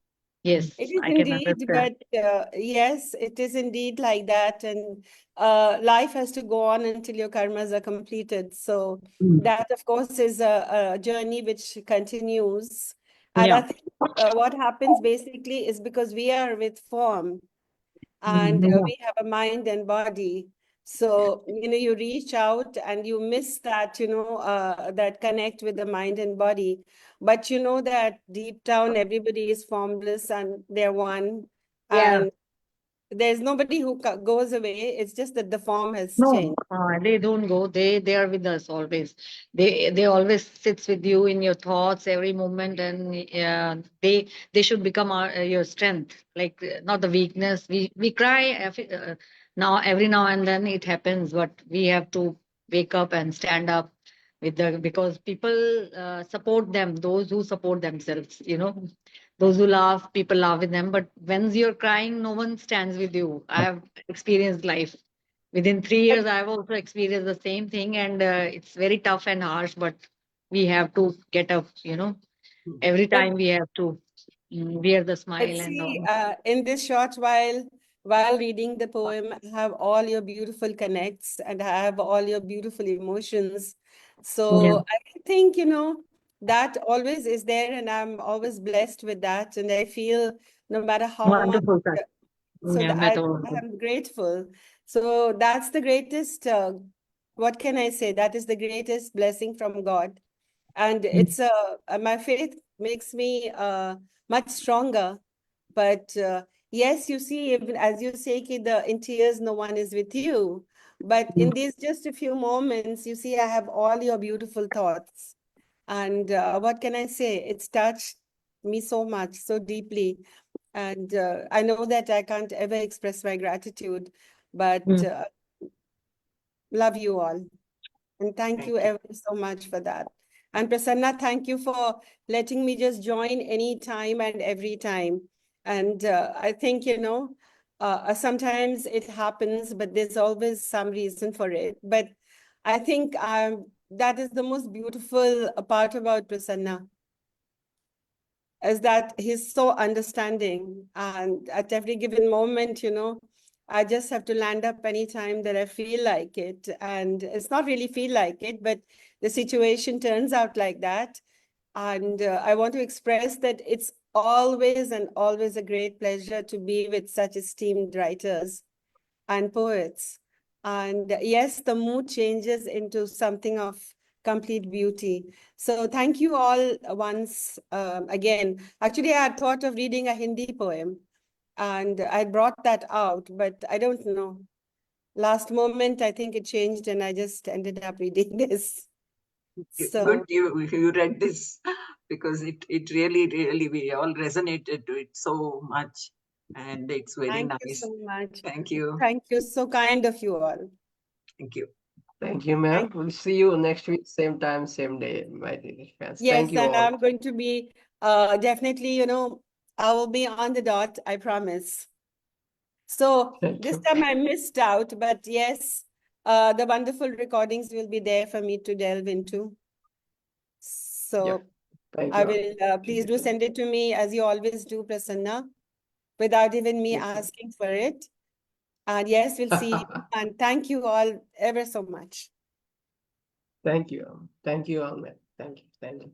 Yes, It is I can indeed, understand. but yes, it is indeed like that. And life has to go on until your karmas are completed. So that, of course, is a journey which continues. And I think what happens basically is because we are with form and we have a mind and body. So, you know, you reach out and you miss that, you know, that connect with the mind and body. But you know that deep down, everybody is formless and they're one. And there's nobody who goes away. It's just that the form has changed. No, they don't go. They are with us always. They always sits with you in your thoughts every moment, and they should become your strength, like not the weakness. We cry now every now and then it happens, but we have to wake up and stand up with the because people support them. Those who support themselves, you know. Those who laugh, people laugh with them. But when you're crying, no one stands with you. I have experienced life. Within 3 years, I've also experienced the same thing, and it's very tough and harsh, but we have to get up, you know. Every time we have to wear the smile But and see, all. in this short while reading the poem, I have all your beautiful connects and I have all your beautiful emotions. So I think, you know, that always is there, and I'm always blessed with that. And I feel no matter how much, Wonderful, sir. so Yeah, that I metaphor. am grateful. So that's the greatest what can I say? That is the greatest blessing from God. And it's my faith makes me much stronger. But yes, you see, even as you say, ki, in tears, no one is with you. But in these just a few moments, you see, I have all your beautiful thoughts. And what can I say? It's touched me so much, so deeply. And I know that I can't ever express my gratitude, but love you all. And thank you ever so much for that. And Prasanna, thank you for letting me just join any time and every time. And I think, you know, sometimes it happens, but there's always some reason for it. But I think that is the most beautiful part about Prasanna, is that he's so understanding. And at every given moment, you know, I just have to land up anytime that I feel like it. And it's not really feel like it, but the situation turns out like that. And I want to express that it's always and always a great pleasure to be with such esteemed writers and poets. And yes, the mood changes into something of complete beauty. So thank you all once again. Actually, I had thought of reading a Hindi poem, and I brought that out, but I don't know. Last moment, I think it changed, and I just ended up reading this. So good you read this, because it really we all resonated to it so much, and it's very thank nice. you so much. Thank you. Thank you. So kind of you all. Thank you. Thank you, ma'am. We'll see you next week, same time, same day, my dear fans. Yes, Thank you and all. I'm going to be definitely, you know, I will be on the dot, I promise. So this time I missed out, but yes, the wonderful recordings will be there for me to delve into. So Thank I you. will, please do send it to me as you always do, Prasanna, without even me asking for it. And yes, we'll see you. And thank you all ever so much. Thank you. Thank you all, ma'am. Thank you. Thank you.